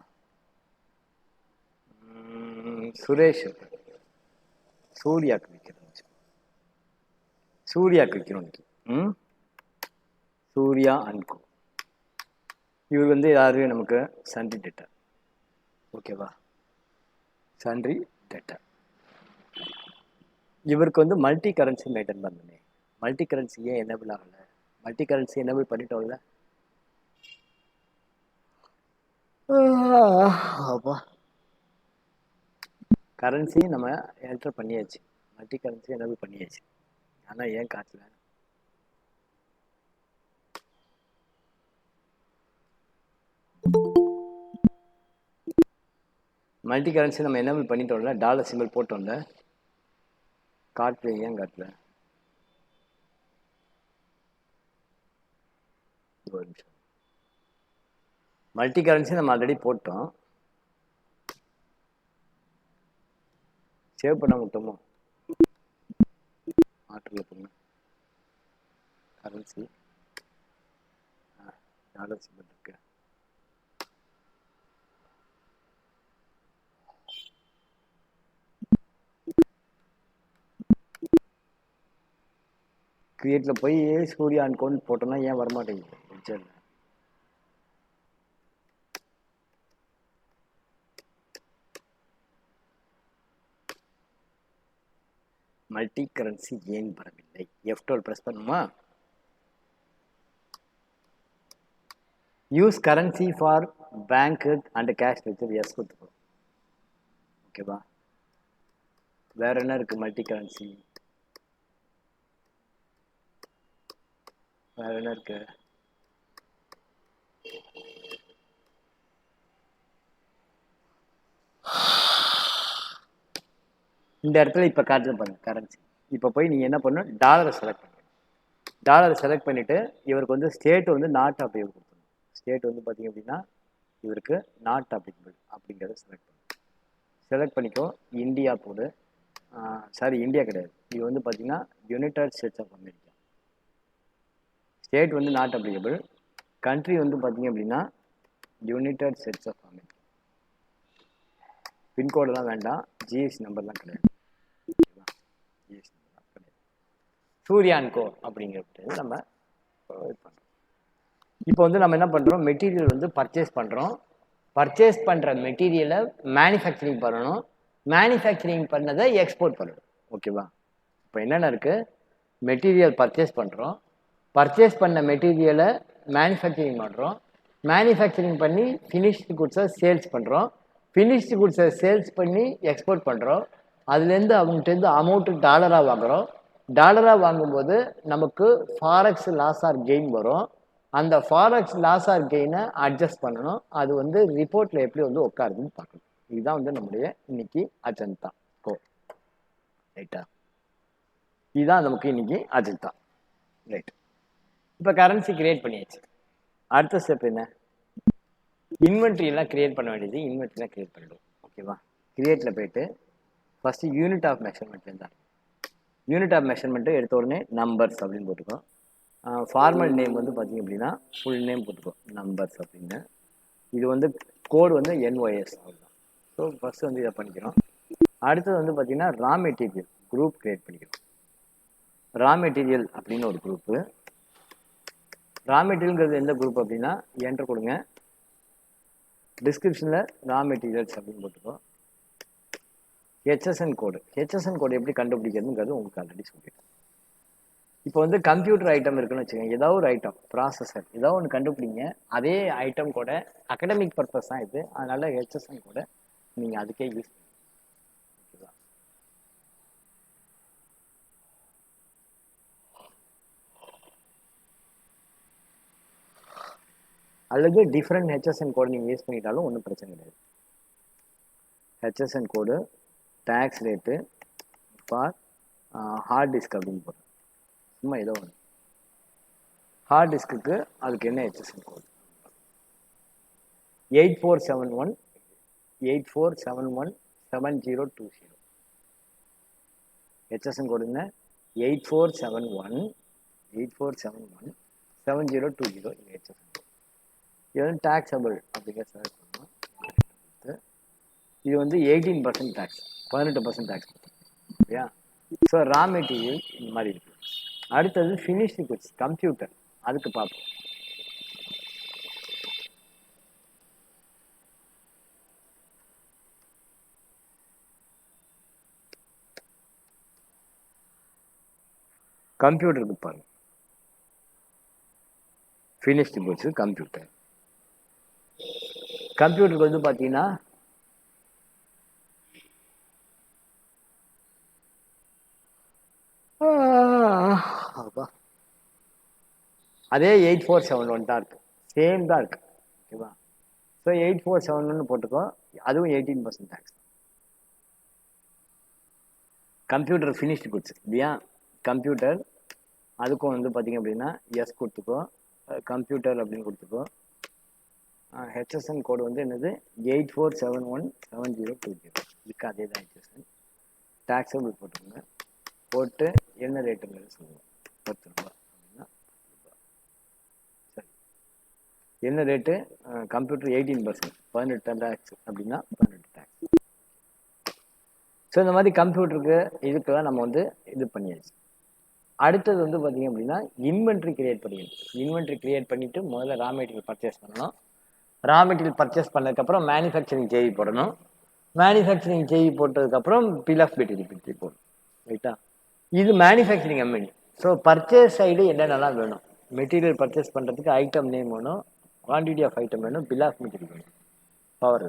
Speaker 1: சுரேஷ். சூர்யாக்கு விற்கிறோம். சூர்யாக்கு விற்கிறோம் இன்னைக்கு. சூர்யா அன்கோ. இவர் வந்து யாரு? நமக்கு சன்ட்ரி டெட்டார். ஓகேவா? Sundry debtor. இவருக்கு வந்து மல்டி கரன்சி மெயின்டைன் பண்ணணுமே. மல்டி கரன்சி ஏன் எனேபிள் ஆகல? மல்டி கரன்சி எனேபிள் பண்ணிட்டோம்ல. கரன்சி நம்ம என்டர் பண்ணியாச்சு, மல்டி கரன்சி எனேபிள் பண்ணியாச்சு. ஆனால் ஏன் காட்டல? மல்டி கரன்சி நம்ம எனேபிள் பண்ணிட்டோம்ல, டாலர் சிம்பிள் போட்டோம்ல, காட்டல. ஏன் காட்டல? ஒரு நிமிஷம். மல்டி கரன்சி நம்ம ஆல்ரெடி போட்டோம். சேவ் பண்ண விட்டோமோ? ஆர்டரில் போங்க, கரன்சி டாலர் சிம்பிள் இருக்கு. கிரியேட்ல போய் சூர்யா அன்கோன்னு போட்டோம்னா ஏன் வரமாட்டேங்குது? மல்டி கரன்சி ஏன் வரவில்லை? F12 பிரஸ் பண்ணுமா? Use currency for bank and cash வச்சு எஸ் கொடுத்துக்கணும். ஓகேவா? வேற என்ன இருக்கு? மல்டி கரன்சி வேற என்ன இருக்கு? இந்த இடத்துல இப்போ காட்டுது பாருங்க கரன்சி. இப்போ போய் நீங்கள் என்ன பண்ணணும்? டாலரை செலக்ட் பண்ணுங்க. டாலரை செலக்ட் பண்ணிவிட்டு இவருக்கு வந்து ஸ்டேட் வந்து நாட் அப்ளிகபிள் கொடுக்கணும். ஸ்டேட் வந்து பார்த்தீங்க அப்படின்னா இவருக்கு நாட் அப்ளிகபிள் அப்படிங்கிறத செலக்ட் பண்ணுங்க. செலக்ட் பண்ணிக்கோ. இந்தியா போடு. சாரி, இந்தியா கிடையாது. இது வந்து பார்த்தீங்கன்னா United States of America. State வந்து நாட் அப்ளிகபிள். கண்ட்ரி வந்து பார்த்தீங்க அப்படின்னா யுனைடெட் ஸ்டேட்ஸ் ஆஃப் அமெரிக்கா. பின்கோடெல்லாம் வேண்டாம், ஜிஎஸ்டி நம்பர்லாம் கிடையாது. ஓகேவா? ஜிஎஸ்டி நம்பர்லாம் கிடையாது. சூர்யா அன்கோ அப்படிங்கிறது நம்ம ப்ரொவைட் பண்ணுறோம். இப்போ வந்து நம்ம என்ன பண்ணுறோம்? மெட்டீரியல் வந்து பர்ச்சேஸ் பண்ணுறோம். பர்ச்சேஸ் பண்ணுற மெட்டீரியலை மேனுஃபேக்சரிங் பண்ணணும். மேனுஃபேக்சரிங் பண்ணதை எக்ஸ்போர்ட் பண்ணணும். ஓகேவா? இப்போ என்னென்ன இருக்குது, மெட்டீரியல் பர்ச்சேஸ் பண்ணுறோம், பர்ச்சேஸ் பண்ண மெட்டீரியலை மேனுஃபேக்சரிங் பண்ணுறோம், மேனுஃபேக்சரிங் பண்ணி ஃபினிஷ்டு குட்ஸை சேல்ஸ் பண்ணுறோம், ஃபினிஷ்டு குட்ஸை சேல்ஸ் பண்ணி எக்ஸ்போர்ட் பண்ணுறோம், அதுலேருந்து அவங்ககிட்டருந்து அமௌண்ட்டு டாலராக வாங்குகிறோம், டாலராக வாங்கும்போது நமக்கு ஃபாரெக்ஸ் லாஸ் ஆர் கெயின் வரும், அந்த ஃபாரெக்ஸ் லாஸ் ஆர் கெயினை அட்ஜஸ்ட் பண்ணணும், அது வந்து ரிப்போர்ட்டில் எப்படி வந்து உட்காருதுன்னு பார்க்கணும். இதுதான் வந்து நம்முடைய இன்னைக்கு அஜந்தா கோ ரைட்டா, இதுதான் நமக்கு இன்னைக்கு அஜந்தா ரைட். இப்போ கரன்சி கிரியேட் பண்ணியாச்சு, அடுத்த ஸ்டெப் என்ன, இன்வென்ட்ரி எல்லாம் கிரியேட் பண்ண வேண்டியது, இன்வென்ட்ரிலாம் கிரியேட் பண்ணிடுவோம். ஓகேவா, கிரியேட்டில் போயிட்டு ஃபஸ்ட்டு யூனிட் ஆஃப் மெஷர்மெண்ட்லேருந்து தான், யூனிட் ஆஃப் மெஷர்மெண்ட்டு எடுத்த உடனே நம்பர்ஸ் அப்படின்னு போட்டுக்கோ, ஃபார்மல் நேம் வந்து பார்த்தீங்க அப்படின்னா ஃபுல் நேம் போட்டுக்கோ நம்பர்ஸ் அப்படின்னு, இது வந்து கோடு வந்து NYS அவ்வளோதான். ஸோ ஃபஸ்ட்டு வந்து இதை பண்ணிக்கிறோம். அடுத்தது வந்து பார்த்தீங்கன்னா ரா மெட்டீரியல் குரூப் கிரியேட் பண்ணிக்கிறோம். ரா மெட்டீரியல் அப்படின்னு ஒரு குரூப்பு, ரா மெட்டீரியல்ங்கிறது எந்த குரூப் அப்படின்னா என்ட்ரு கொடுங்க, டிஸ்கிரிப்ஷனில் ரா மெட்டீரியல்ஸ் அப்படின்னு போட்டுக்கோ. HSN கோடு, HSN கோடு எப்படி கண்டுபிடிக்கிறதுங்கிறது உங்களுக்கு ஆல்ரெடி சொல்லிட்டேன். இப்போ வந்து கம்ப்யூட்டர் ஐட்டம் இருக்குன்னு வச்சுக்கோங்க, ஏதாவது ஒரு ஐட்டம் ப்ராசஸர் ஏதாவது ஒன்று கண்டுபிடிங்க, அதே ஐட்டம் கூட அகடமிக் பர்பஸ் தான் இது, அதனால HSN கூட நீங்கள் அதுக்கே யூஸ் பண்ணுங்க. ஓகேவா, அல்லது டிஃப்ரெண்ட் HSN கோடு நீங்கள் யூஸ் பண்ணிட்டாலும் ஒன்றும் பிரச்சனை கிடையாது. HSN code tax rate for hard disk அப்படின்னு போடுறேன், சும்மா ஏதோ ஒன்று ஹார்ட் டிஸ்க்கு, அதுக்கு என்ன HSN கோடு 8471 84717020. HSN கோடு என்ன 8471 84717020. இது HSN கோடு, இது வந்து டேக்ஸபிள் அப்படிங்கிற செலக்ட் பண்ணணும். இது வந்து 18% டேக்ஸ், 18% டேக்ஸ் சரியா. ஸோ ரா மெட்டீரியல் இந்த மாதிரி இருக்கு. அடுத்தது ஃபினிஷ்டு குட்ஸ் கம்ப்யூட்டர், அதுக்கு பார்ப்போம். கம்ப்யூட்டருக்கு பாருங்க, ஃபினிஷ்டு குட்ஸ் கம்ப்யூட்டர், கம்ப்யூட்டருக்கு வந்து பார்த்தீங்கன்னா அதே 8471 தான் இருக்கு, சேம் தான் இருக்கு. ஓகேவா, ஸோ 8471 போட்டுக்கோ, அதுவும் 18% டேக்ஸ். கம்ப்யூட்டர் ஃபினிஷ்டு குட்ஸ் இல்லையா, கம்ப்யூட்டர் அதுக்கும் வந்து பார்த்தீங்க அப்படின்னா எஸ் கொடுத்துக்கோ, கம்ப்யூட்டர் அப்படின்னு கொடுத்துக்கோ. HSN கோடு வந்து என்னது 84717020, இதுக்கு அதே தான் HSN. டேக்ஸபிள் போட்டுக்கோங்க, போட்டு என்ன ரேட்டுங்கிறது சொல்லுவோம், 10 ரூபா அப்படின்னா சரி. என்ன ரேட்டு, கம்ப்யூட்டர் 18%, 18 டேக்ஸ் அப்படின்னா 18 டேக்ஸ். ஸோ இந்த மாதிரி கம்ப்யூட்டருக்கு இதுக்கெல்லாம் நம்ம வந்து இது பண்ணியாச்சு. அடுத்தது வந்து பார்த்தீங்க அப்படின்னா இன்வென்ட்ரி கிரியேட் பண்ணிக்கணும். இன்வென்ட்ரி கிரியேட் பண்ணிவிட்டு முதல்ல ரா மெட்டீரியல் பர்ச்சேஸ் பண்ணணும், ரா மெட்டீரியல் பர்ச்சேஸ் பண்ணதுக்கப்புறம் மேனுஃபேக்சரிங் ஜேஇ போடணும், மேனுஃபேக்சரிங் ஜேஇ போட்டதுக்கப்புறம் பில் ஆஃப் மெட்டீரியல் போடணும் ரைட்டா. இது manufacturing MN. So purchase side என்னென்னலாம் வேணும், மெட்டீரியல் பர்ச்சேஸ் பண்ணுறதுக்கு ஐட்டம் நேம் வேணும், குவான்டிட்டி ஆஃப் ஐட்டம் வேணும், பில் ஆஃப் மெட்டீரியல் வேணும், பவர்.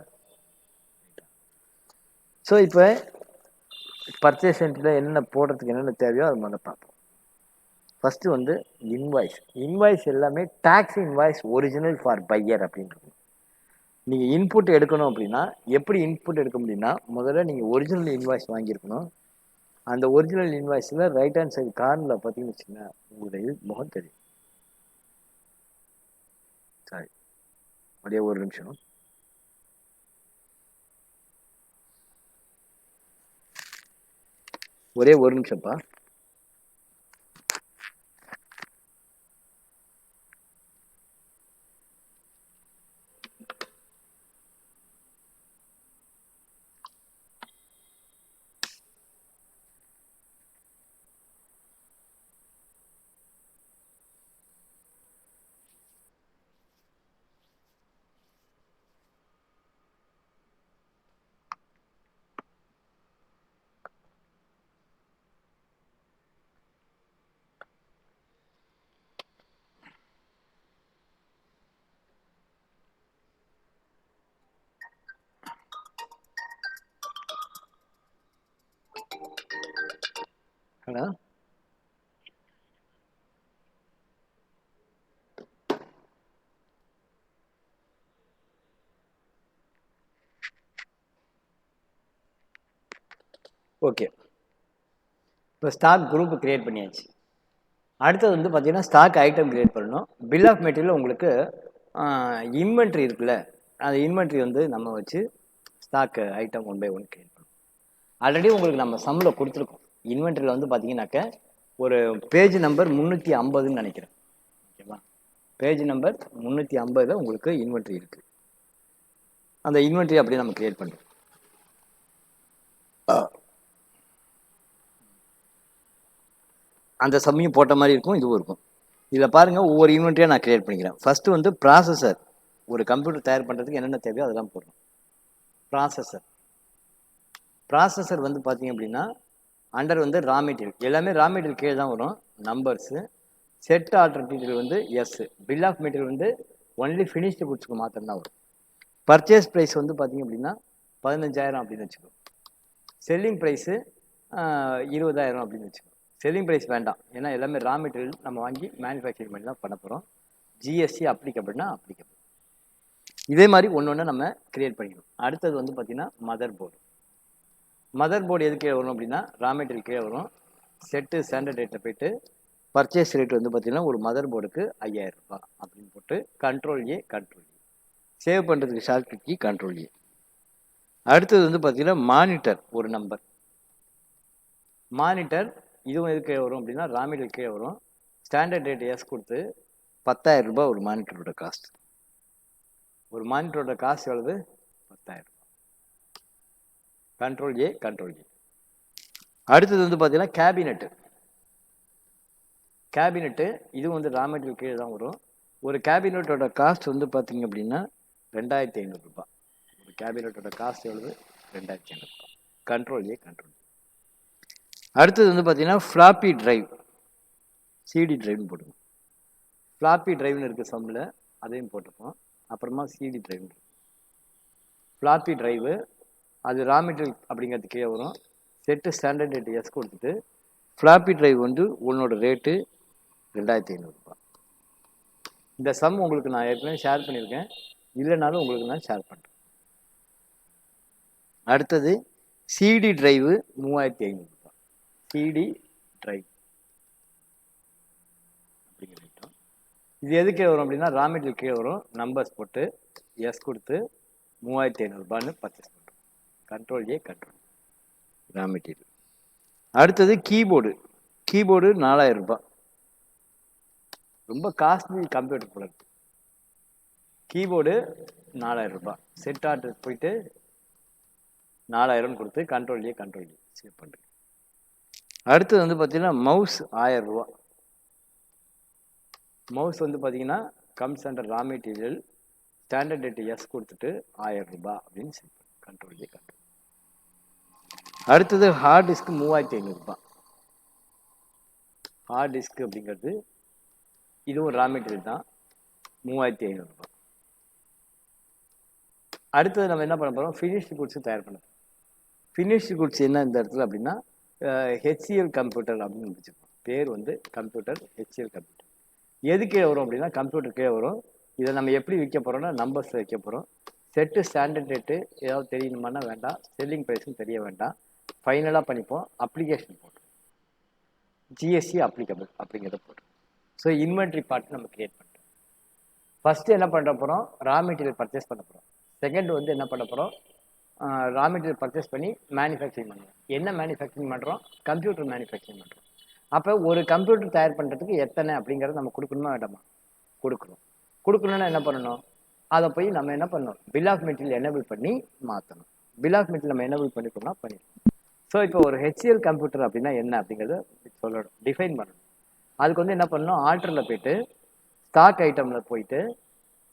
Speaker 1: ஸோ இப்போ பர்ச்சேஸ் சென்டரில் என்னென்ன போடுறதுக்கு என்னென்ன தேவையோ அது முதல்ல பார்ப்போம். ஃபஸ்ட்டு வந்து இன்வாய்ஸ், இன்வாய்ஸ் எல்லாமே tax invoice original for buyer அப்படின்றது. நீங்கள் இன்புட் எடுக்கணும் அப்படின்னா எப்படி இன்புட் எடுக்க முடியும்னா, முதல்ல நீங்கள் ஒரிஜினல் இன்வாய்ஸ் வாங்கியிருக்கணும். அந்த ஒரிஜினல் இன்வாய்ஸில் ரைட் ஹேண்ட் சைடு கார்னில் பார்த்தீங்கன்னு வச்சுக்கோங்க, உங்களுடைய முகம் தெரியும். சாரி, அப்படியே ஒரு நிமிஷம், ஒரே ஒரு நிமிஷம்ப்பா. Hello, okay. இப்போ ஸ்டாக் குரூப் கிரியேட் பண்ணியாச்சு. அடுத்தது வந்து பார்த்தீங்கன்னா ஸ்டாக் ஐட்டம் கிரியேட் பண்ணணும். பில் ஆஃப் மெட்டீரியல் உங்களுக்கு இன்வென்ட்ரி இருக்குல்ல, அந்த இன்வென்ட்ரி வந்து நம்ம வச்சு ஸ்டாக் ஐட்டம் 1 by 1 கிரியேட் பண்ணணும். ஆல்ரெடி உங்களுக்கு நம்ம சம்மில் கொடுத்துருக்கோம். இன்வென்ட்ரியில் வந்து பார்த்தீங்கன்னாக்க ஒரு பேஜ் நம்பர் 350ன்னு நினைக்கிறேன். ஓகேவா, பேஜ் நம்பர் 350 உங்களுக்கு இன்வென்ட்ரி இருக்குது. அந்த இன்வென்ட்ரி அப்படியே நம்ம கிரியேட் பண்ணுறோம். அந்த சம்மையும் போட்ட மாதிரி இருக்கும், இதுவும் இருக்கும். இதில் பாருங்கள், ஒவ்வொரு இன்வென்ட்ரியாக நான் கிரியேட் பண்ணிக்கிறேன். ஃபஸ்ட்டு வந்து ப்ராசஸர். ஒரு கம்ப்யூட்டர் தயார் பண்ணுறதுக்கு என்னென்ன தேவையோ அதெல்லாம் போடணும். ப்ராசஸர் வந்து பார்த்தீங்க அப்படின்னா அண்டர் வந்து ரா மெட்டீரியல், எல்லாமே ரா மெட்டீரியல் கீழே தான் வரும். நம்பர்ஸு செட் ஆர்டர் டீட்டெயில் வந்து எஸ். பில் ஆஃப் மெட்டீரியல் வந்து ஒன்லி ஃபினிஷ்டு குட்ஸ்க்கு மாத்திரம் தான் வரும். பர்ச்சேஸ் ப்ரைஸ் வந்து பார்த்தீங்க அப்படின்னா 15,000 அப்படின்னு வச்சுக்கோ. செல்லிங் ப்ரைஸு 20,000 அப்படின்னு வச்சுக்கோ. செல்லிங் ப்ரைஸ் வேண்டாம், ஏன்னா எல்லாமே ரா மெட்டீரியல் நம்ம வாங்கி மேனுஃபேக்சரிங் பண்ணி தான் பண்ண போகிறோம். ஜிஎஸ்டி அப்ளிகபிள்னா அப்ளிகபிள். இதே மாதிரி ஒன்று ஒன்று நம்ம கிரியேட் பண்ணிக்கணும். அடுத்தது வந்து பார்த்தீங்கன்னா மதர் போர்டு. மதர் போர்டு எது கீழே வரும் அப்படின்னா ரா மெட்டீரியல் கீழே வரும். செட்டு ஸ்டாண்டர்ட் ரேட்டில் போய்ட்டு பர்ச்சேஸ் ரேட் வந்து பார்த்தீங்கன்னா ஒரு மதர் போர்டுக்கு 5,000 ரூபாய் அப்படின்னு போட்டு கண்ட்ரோல் ஏ. சேவ் பண்ணுறதுக்கு ஷார்ட்கட் கீ கண்ட்ரோல் ஏ. அடுத்தது வந்து பார்த்தீங்கன்னா மானிட்டர் ஒரு நம்பர். மானிட்டர் இதுவும் எது கீழே வரும் அப்படின்னா ரா மெட்டீரியல் கீழே வரும். ஸ்டாண்டர்ட் ரேட் எஸ் கொடுத்து 10,000 ரூபாய் ஒரு மானிட்டரோட காஸ்ட். ஒரு மானிட்டரோட காஸ்ட் எவ்வளவு? 10,000 ரூபாய். Control A. அடுத்தது வந்து பார்த்தீங்கன்னா கேபினெட்டு இதுவும் வந்து ரா மெட்டீரியல் கீழே தான் வரும். ஒரு கேபினெட்டோட காஸ்ட் வந்து பார்த்தீங்க அப்படின்னா 2,500 ரூபாய். ஒரு கேபினெட்டோட காஸ்ட் எவ்வளவு? 2,500 ரூபாய். Control A. அடுத்தது வந்து பார்த்தீங்கன்னா ஃப்ளாப்பி டிரைவ், சிடி டிரைவ்னு போட்டுக்கோம். ஃப்ளாப்பி டிரைவ்னு இருக்குது சம்மில், அதையும் போட்டுப்போம். அப்புறமா சிடி டிரைவ். ஃப்ளாப்பி டிரைவு அது ரா மெட்டீரியல் அப்படிங்கிறது கீழே வரும். செட்டு ஸ்டாண்டர்ட் ரேட்டு எஸ் கொடுத்துட்டு ஃப்ளாப்பி டிரைவ் வந்து உன்னோட ரேட்டு 2,500 ரூபாய். இந்த சம் உங்களுக்கு நான் ஏற்கனவே ஷேர் பண்ணியிருக்கேன், இல்லைனாலும் உங்களுக்கு நான் ஷேர் பண்ணுறேன். அடுத்தது சிடி டிரைவு 3,500 ரூபாய். சிடி டிரைவ் அப்படிங்கிற ஐட்டம் இது எது கீழே வரும் அப்படின்னா ரா மெட்டீரியல் கீழே வரும். நம்பர்ஸ் போட்டு எஸ் கொடுத்து 3,500 ரூபான்னு பர்ச்சேஸ் பண்ணுறோம். Control A. Raw material. அடுத்தது கீபோர்டு 4,000 ரூபாய். ரொம்ப காஸ்ட்லி கம்ப்யூட்டர் போல இருக்கு. கீபோர்டு 4,000 ரூபாய். செட் ஆர்டர் போயிட்டு 4,000 கொடுத்து கண்ட்ரோல் ஏ சேவ் பண்ணுறேன். அடுத்தது வந்து பார்த்தீங்கன்னா மவுஸ் 1,000 ரூபாய். மவுஸ் வந்து பார்த்தீங்கன்னா comes under raw material, standard rate yes கொடுத்துட்டு 1,000 ரூபாய் அப்படின்னு சேவ் பண்ணுறேன். Control A. அடுத்தது ஹார்ட் டிஸ்க் 3,500 ரூபாய். ஹார்ட் டிஸ்க் அப்படிங்கிறது இதுவும் ரா மெட்டீரியல் தான், 3,500 ரூபாய். அடுத்தது நம்ம என்ன பண்ண போகிறோம்? ஃபினிஷ்டு குட்ஸ் தயார் பண்ண போகிறோம். ஃபினிஷ்டு குட்ஸ் என்ன இந்த இடத்துல அப்படின்னா ஹெச்சிஎல் கம்ப்யூட்டர் அப்படின்னு வச்சுருக்கோம். பேர் வந்து கம்ப்யூட்டர், ஹெச்சிஎல் கம்ப்யூட்டர். எது கீழே வரும் அப்படின்னா கம்ப்யூட்டர் கீழே வரும். இதை நம்ம எப்படி விற்க போகிறோம்னா நம்பர்ஸில் வைக்க போகிறோம். செட்டு ஸ்டாண்டர்ட் ரேட்டு ஏதாவது தெரியணுமானா வேண்டாம், செல்லிங் ப்ரைஸும் தெரிய வேண்டாம். ஃபைனலாக பண்ணிப்போம், அப்ளிகேஷன் போட்டோம், ஜிஎஸ்டி அப்ளிகபிள் அப்படிங்கிறத போட்டோம். ஸோ இன்வென்ட்ரி பார்ட் நம்ம கிரியேட் பண்ணுறோம். ஃபஸ்ட்டு என்ன பண்ண போகிறோம்? ரா மெட்டீரியல் பர்ச்சேஸ் பண்ண போகிறோம். செகண்ட் வந்து என்ன பண்ண போகிறோம்? ரா மெட்டீரியல் பர்ச்சேஸ் பண்ணி மேனுஃபேக்சரிங் பண்ணுறோம். என்ன மேனுஃபேக்சரிங் பண்ணுறோம்? கம்ப்யூட்டர் மேனுஃபேக்சரிங் பண்ணுறோம். அப்போ ஒரு கம்ப்யூட்டர் தயார் பண்ணுறதுக்கு எத்தனை அப்படிங்கிறத நம்ம கொடுக்கணுமா வேண்டாமா? கொடுக்கணும்னா என்ன பண்ணணும்? அதை போய் நம்ம என்ன பண்ணணும்? பில் ஆஃப் மெட்டீரியல் எனேபிள் பண்ணி மாற்றணும். பில் ஆஃப் மெட்டீரியல் நம்ம எனேபிள் பண்ணிட்டோம்னா பண்ணிடணும். ஸோ இப்போ ஒரு ஹெச்சிஎல் கம்ப்யூட்டர் அப்படின்னா என்ன அப்படிங்கிறத சொல்லணும், டிஃபைன் பண்ணணும். அதுக்கு வந்து என்ன பண்ணணும்? ஆல்டரில் போயிட்டு ஸ்டாக் ஐட்டமில் போயிட்டு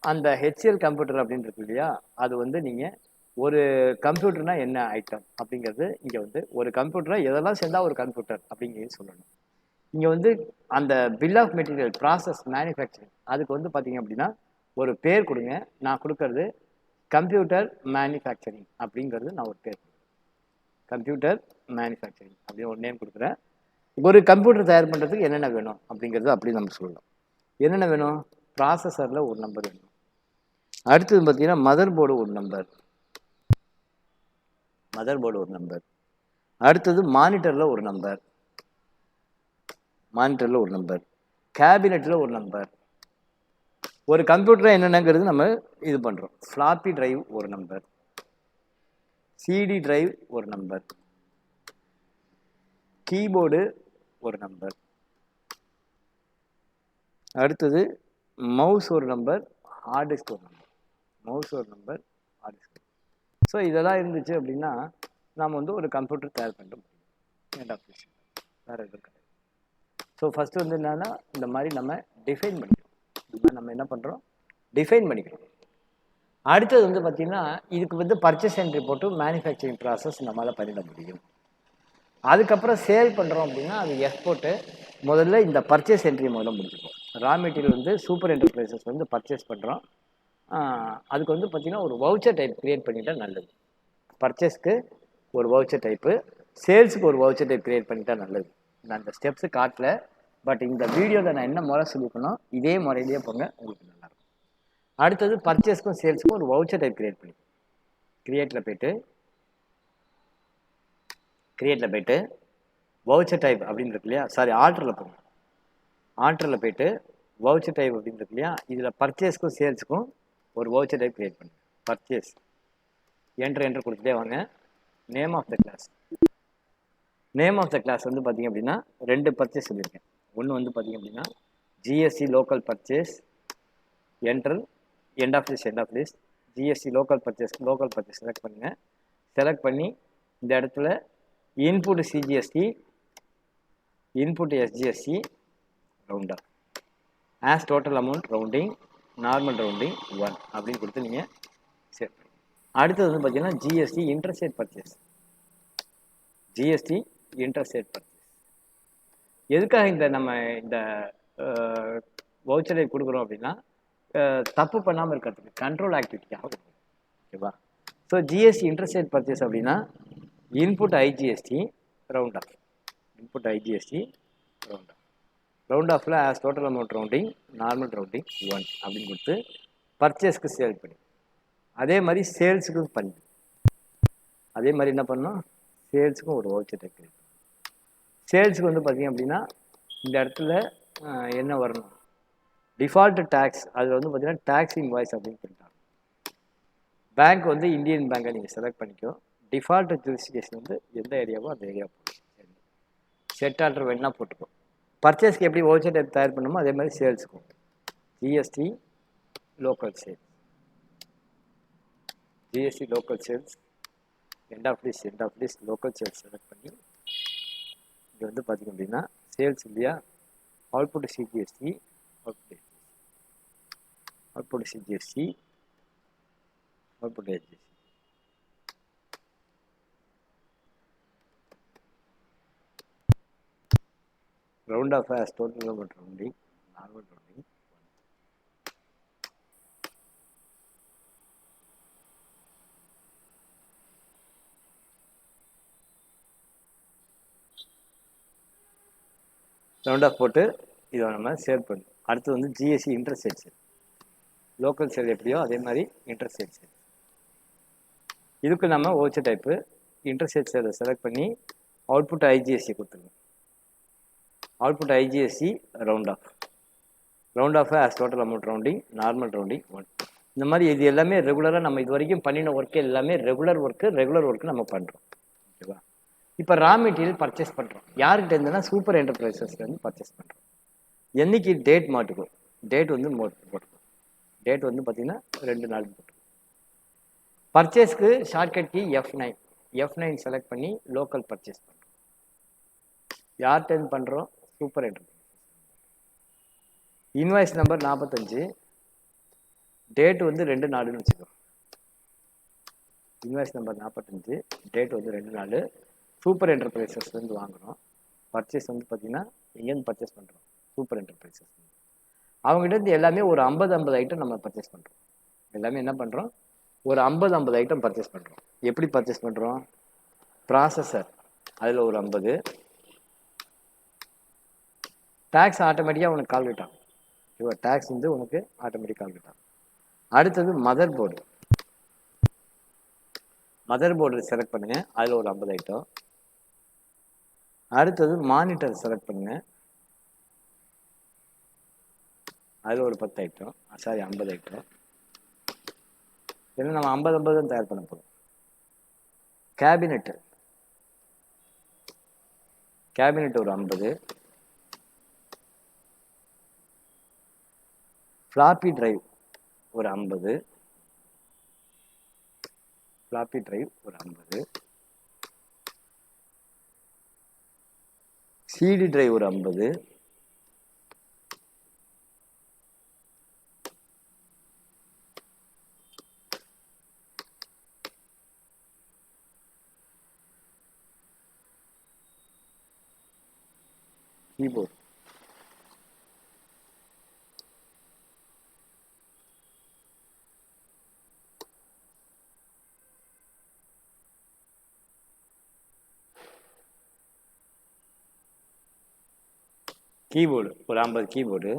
Speaker 1: அந்த ஹெச்சிஎல் கம்ப்யூட்டர் அப்படின்னு இருக்கு இல்லையா, அது வந்து நீங்கள் ஒரு கம்ப்யூட்டர்னா என்ன ஐட்டம் அப்படிங்கிறது இங்கே வந்து ஒரு கம்ப்யூட்டராக எதெல்லாம் சேர்ந்தா ஒரு கம்ப்யூட்டர் அப்படிங்கிறது சொல்லணும். இங்கே வந்து அந்த bill of material process manufacturing அதுக்கு வந்து பார்த்தீங்க அப்படின்னா ஒரு பேர் கொடுங்க. நான் கொடுக்கறது கம்ப்யூட்டர் மேனுஃபேக்சரிங் அப்படிங்கிறது நான் ஒரு பேர். கம்ப்யூட்டர் மேனுஃபேக்சரிங் அப்படின்னு ஒரு நேம் கொடுக்குறேன். ஒரு கம்ப்யூட்டர் தயார் பண்ணுறதுக்கு என்னென்ன வேணும் அப்படிங்கிறது அப்படி நம்ம சொல்லலாம். என்னென்ன வேணும்? ப்ராசஸரில் ஒரு நம்பர் வேணும். அடுத்தது பார்த்தீங்கன்னா மதர் போர்டு ஒரு நம்பர், அடுத்தது மானிட்டரில் ஒரு நம்பர், கேபினெட்டில் ஒரு நம்பர். ஒரு கம்ப்யூட்டர் என்னென்னங்கிறது நம்ம இது பண்ணுறோம். ஃப்ளாப்பி டிரைவ் ஒரு நம்பர், சிடி டிரைவ் ஒரு நம்பர், கீபோர்டு ஒரு நம்பர், அடுத்தது மவுஸ் ஒரு நம்பர், ஹார்ட் டிஸ்க் ஒரு நம்பர், ஸோ இதெல்லாம் இருந்துச்சு அப்படின்னா நாம் வந்து ஒரு கம்ப்யூட்டர் தயார் பண்ண முடியும். வேறு எதுவும் கிடையாது. ஸோ ஃபஸ்ட்டு வந்து என்னென்னா இந்த மாதிரி நம்ம டிஃபைன் பண்ணிக்கிறோம். நம்ம என்ன பண்ணுறோம்? டிஃபைன் பண்ணிக்கிறோம். அடுத்தது வந்து பார்த்திங்கன்னா இதுக்கு வந்து பர்ச்சேஸ் என்ட்ரி போட்டு மேனுஃபேக்சரிங் ப்ராசஸ் நம்மளால் பண்ணிட முடியும். அதுக்கப்புறம் சேல் பண்ணுறோம் அப்படின்னா அது எக்ஸ்போர்ட்டு. முதல்ல இந்த பர்ச்சேஸ் என்ட்ரி முதல்ல முடிச்சுப்போம். ரா மெட்டீரியல் வந்து சூப்பர் என்டர்பிரைசஸ் வந்து பர்ச்சேஸ் பண்ணுறோம். அதுக்கு வந்து பார்த்திங்கன்னா ஒரு வவுச்சர் டைப் க்ரியேட் பண்ணிட்டா நல்லது. பர்ச்சேஸ்க்கு ஒரு வவுச்சர் டைப்பு, சேல்ஸுக்கு ஒரு வவுச்சர் டைப் க்ரியேட் பண்ணிட்டா நல்லது. நான் அந்த ஸ்டெப்ஸு காட்டல, பட் இந்த வீடியோவில் நான் என்ன முறை சொல்லிக்கணும் இதே முறையிலேயே போங்க, உங்களுக்கு நல்லாயிருக்கும். அடுத்தது பர்ச்சேஸ்க்கும் சேல்ஸுக்கும் ஒரு வவுச்சர் டைப் க்ரியேட் பண்ணி கிரியேட்டில் போய்ட்டு வவுச்சர் டைப் அப்படின்னு இருக்கு இல்லையா, சாரி ஆல்டரில் போங்க. ஆல்டரில் போய்ட்டு வவுச்சர் டைப் அப்படின்னு இருக்கு இல்லையா, இதில் பர்ச்சேஸ்க்கும் சேல்ஸுக்கும் ஒரு வவுச்சர் டைப் க்ரியேட் பண்ணுங்க. பர்ச்சேஸ் என்ட்ரு கொடுத்துட்டே வாங்க. நேம் ஆஃப் த கிளாஸ் வந்து பார்த்திங்க அப்படின்னா 2 பர்ச்சேஸ் சொல்லியிருக்கேன். ஒன்று வந்து பார்த்திங்க அப்படின்னா ஜிஎஸ்சி லோக்கல் பர்ச்சேஸ் என்ட்ரல் end of list. GST local purchase select பண்ணுங்கள். செலக்ட் பண்ணி இந்த இடத்துல input CGST, input SGST, round off as total amount rounding, normal rounding 1 அப்படின்னு கொடுத்து நீங்கள் சேவ் பண்ணி. அடுத்தது வந்து பார்த்தீங்கன்னா ஜிஎஸ்டி இன்டர்ஸ்டேட் பர்ச்சேஸ். எதுக்காக நம்ம இந்த வவுச்சரை கொடுக்குறோம் அப்படின்னா தப்பு பண்ணாமல் இருக்கிறதுக்கு, கண்ட்ரோல் ஆக்டிவிட்டிக்காக கொடுக்குறோம். ஓகேவா? ஸோ ஜிஎஸ்டி இன்டர்ஸ்டேட் பர்ச்சேஸ் அப்படின்னா input IGST round off, round ஆஃபில் as total amount rounding, normal rounding 1 அப்படின்னு கொடுத்து பர்ச்சேஸ்க்கு சேல் பண்ணி, அதே மாதிரி சேல்ஸுக்கும் பண்ணி, அதே மாதிரி என்ன பண்ணோம், சேல்ஸுக்கும் ஒரு வவுச்சர் டைப் பண்ணி. சேல்ஸுக்கு வந்து பார்த்திங்க அப்படின்னா இந்த இடத்துல என்ன வரணும், டிஃபால்ட் டேக்ஸ், அதில் வந்து பார்த்திங்கன்னா டேக்ஸ் இன்வாய்ஸ் அப்படின்னு சொல்லிட்டாங்க. பேங்க் வந்து இந்தியன் பேங்கை நீங்கள் செலக்ட் பண்ணிக்கோ. டிஃபால்ட் ஜூரிஸ்டிகேஷன் வந்து எந்த ஏரியாவோ அந்த ஏரியா போடும். செட் ஆர்டர் வேணால் போட்டுக்கோ. பர்ச்சேஸ்க்கு எப்படி வவுச்சர் டைப் தயார் பண்ணுமோ அதே மாதிரி சேல்ஸுக்கும் GST local sales end of list local sales select பண்ணி இது வந்து பார்த்திங்க அப்படின்னா சேல்ஸ் இல்லையா, output CGST, output SGST, round off as total amount rounding, normal rounding 1. Round off போட்டு இதை நம்ம சேவ் பண்ணும். அடுத்து வந்து GST interstate sale, local sale எப்படியோ அதே மாதிரி இன்டர்ஸ்டேட் சேல். இதுக்கு நம்ம வவுச்சர் டைப்பு இன்டர்ஸ்டேட் சேலை செலக்ட் பண்ணி அவுட்புட் ஐஜிஎஸ்சி கொடுத்துருங்க. Output IGST round off as total amount rounding, normal rounding 1. இந்த மாதிரி இது எல்லாமே ரெகுலராக நம்ம இது வரைக்கும் பண்ணின ஒர்க்கு எல்லாமே ரெகுலர் ஒர்க்கு நம்ம பண்ணுறோம். ஓகேவா? இப்போ ரா மெட்டீரியல் பர்ச்சேஸ் பண்ணுறோம். யார்கிட்ட இருந்ததுன்னா சூப்பர் என்டர்பிரைசஸ்லேருந்து பர்ச்சேஸ் பண்ணுறோம். என்றைக்கு டேட் மாட்டுக்கும், டேட் வந்து போட்டுக்கும். டேட் வந்து பார்த்திங்கன்னா 2 நாள் போட்டுக்கும். பர்ச்சேஸ்க்கு ஷார்ட்கட் கீ F9 செலக்ட் பண்ணி லோக்கல் பர்ச்சேஸ் பண்ணுறோம். யார்கிட்ட பண்ணுறோம், super enterprises. Invoice number 45, date வந்து 2 நாளுன்னு வச்சுக்கோ. இன்வாய்ஸ் நம்பர் 45, டேட் வந்து 2 நாள். சூப்பர் என்டர்பிரைசஸ்லேருந்து வாங்குகிறோம். பர்ச்சேஸ் வந்து பார்த்திங்கன்னா எங்கேருந்து பர்ச்சேஸ் பண்ணுறோம், சூப்பர் என்டர்பிரைசஸ். அவங்ககிட்ட எல்லாமே ஒரு 50 ஐட்டம் நம்ம பர்ச்சேஸ் பண்ணுறோம். எல்லாமே என்ன பண்ணுறோம், ஒரு 50 ஐட்டம் பர்ச்சேஸ் பண்ணுறோம். எப்படி பர்ச்சேஸ் பண்ணுறோம், ப்ராசஸர் அதில் ஒரு 50. டேக்ஸ் ஆட்டோமேட்டிக்காக உனக்கு கால்குலேட் ஆகும். ஓகேவா? டேக்ஸ் வந்து உனக்கு ஆட்டோமேட்டிக் கால்குலேட் ஆகும். அடுத்தது mother board. Mother board select பண்ணுங்க, அதில் ஒரு 50 ஐட்டம். அடுத்தது மானிட்டர் செலக்ட் பண்ணுங்க, அதில் ஒரு 10 ஐட்டம். Sorry 50 item. ஏன்னா நம்ம 50 தான் தயார் பண்ண போகிறோம். கேபினெட் ஒரு 50. ஃப்ளாப்பி டிரைவ் ஒரு 50. ஃப்ளாப்பி டிரைவ் ஒரு 50. சிடி டிரைவ் ஒரு 50. கீபோர்டு ஒரு 50 கீபோர்டு.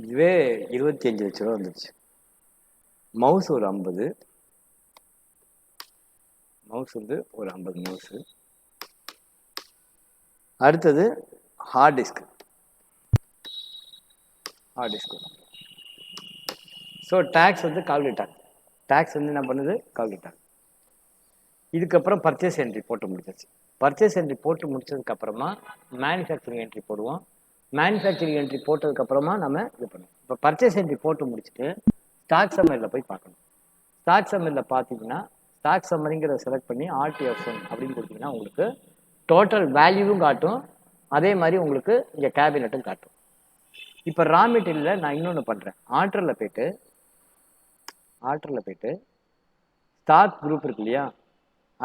Speaker 1: இதுவே 25 லட்ச ரூபா வந்துருச்சு. மவுஸ் ஒரு 50. மவுஸ் வந்து ஒரு 50 மவுஸு. அடுத்தது ஹார்ட் டிஸ்க். ஸோ டேக்ஸ் வந்து கால்குலேட் ஆகும். டேக்ஸ் வந்து என்ன பண்ணுது? கால்குலேட் ஆகும். இதுக்கப்புறம் பர்ச்சேஸ் என்ட்ரி போட்டு முடிச்சாச்சு. பர்ச்சேஸ் என்ட்ரி போட்டு முடிச்சதுக்கப்புறமா மேனுஃபேக்சரிங் என்ட்ரி போடுவோம். மேனுஃபேக்சரிங் என்ட்ரி போட்டதுக்கப்புறமா நம்ம இது பண்ணுவோம். இப்போ பர்ச்சேஸ் என்ட்ரி போட்டு முடிச்சுட்டு ஸ்டாக் சம்மரியில் போய் பார்க்கணும். ஸ்டாக் சம்மரியில் பார்த்தீங்கன்னா ஸ்டாக் சம்மரிங்கிறத செலக்ட் பண்ணி RTF1 அப்படின்னு கொடுத்தீங்கன்னா உங்களுக்கு டோட்டல் வேல்யூவும் காட்டும், அதே மாதிரி உங்களுக்கு இங்கே கேபினெட்டும் காட்டும். இப்போ ரா மெட்டீரியலில் நான் இன்னொன்று பண்ணுறேன். ஆர்டரில் போயிட்டு ஸ்டாக் குரூப் இருக்கு இல்லையா,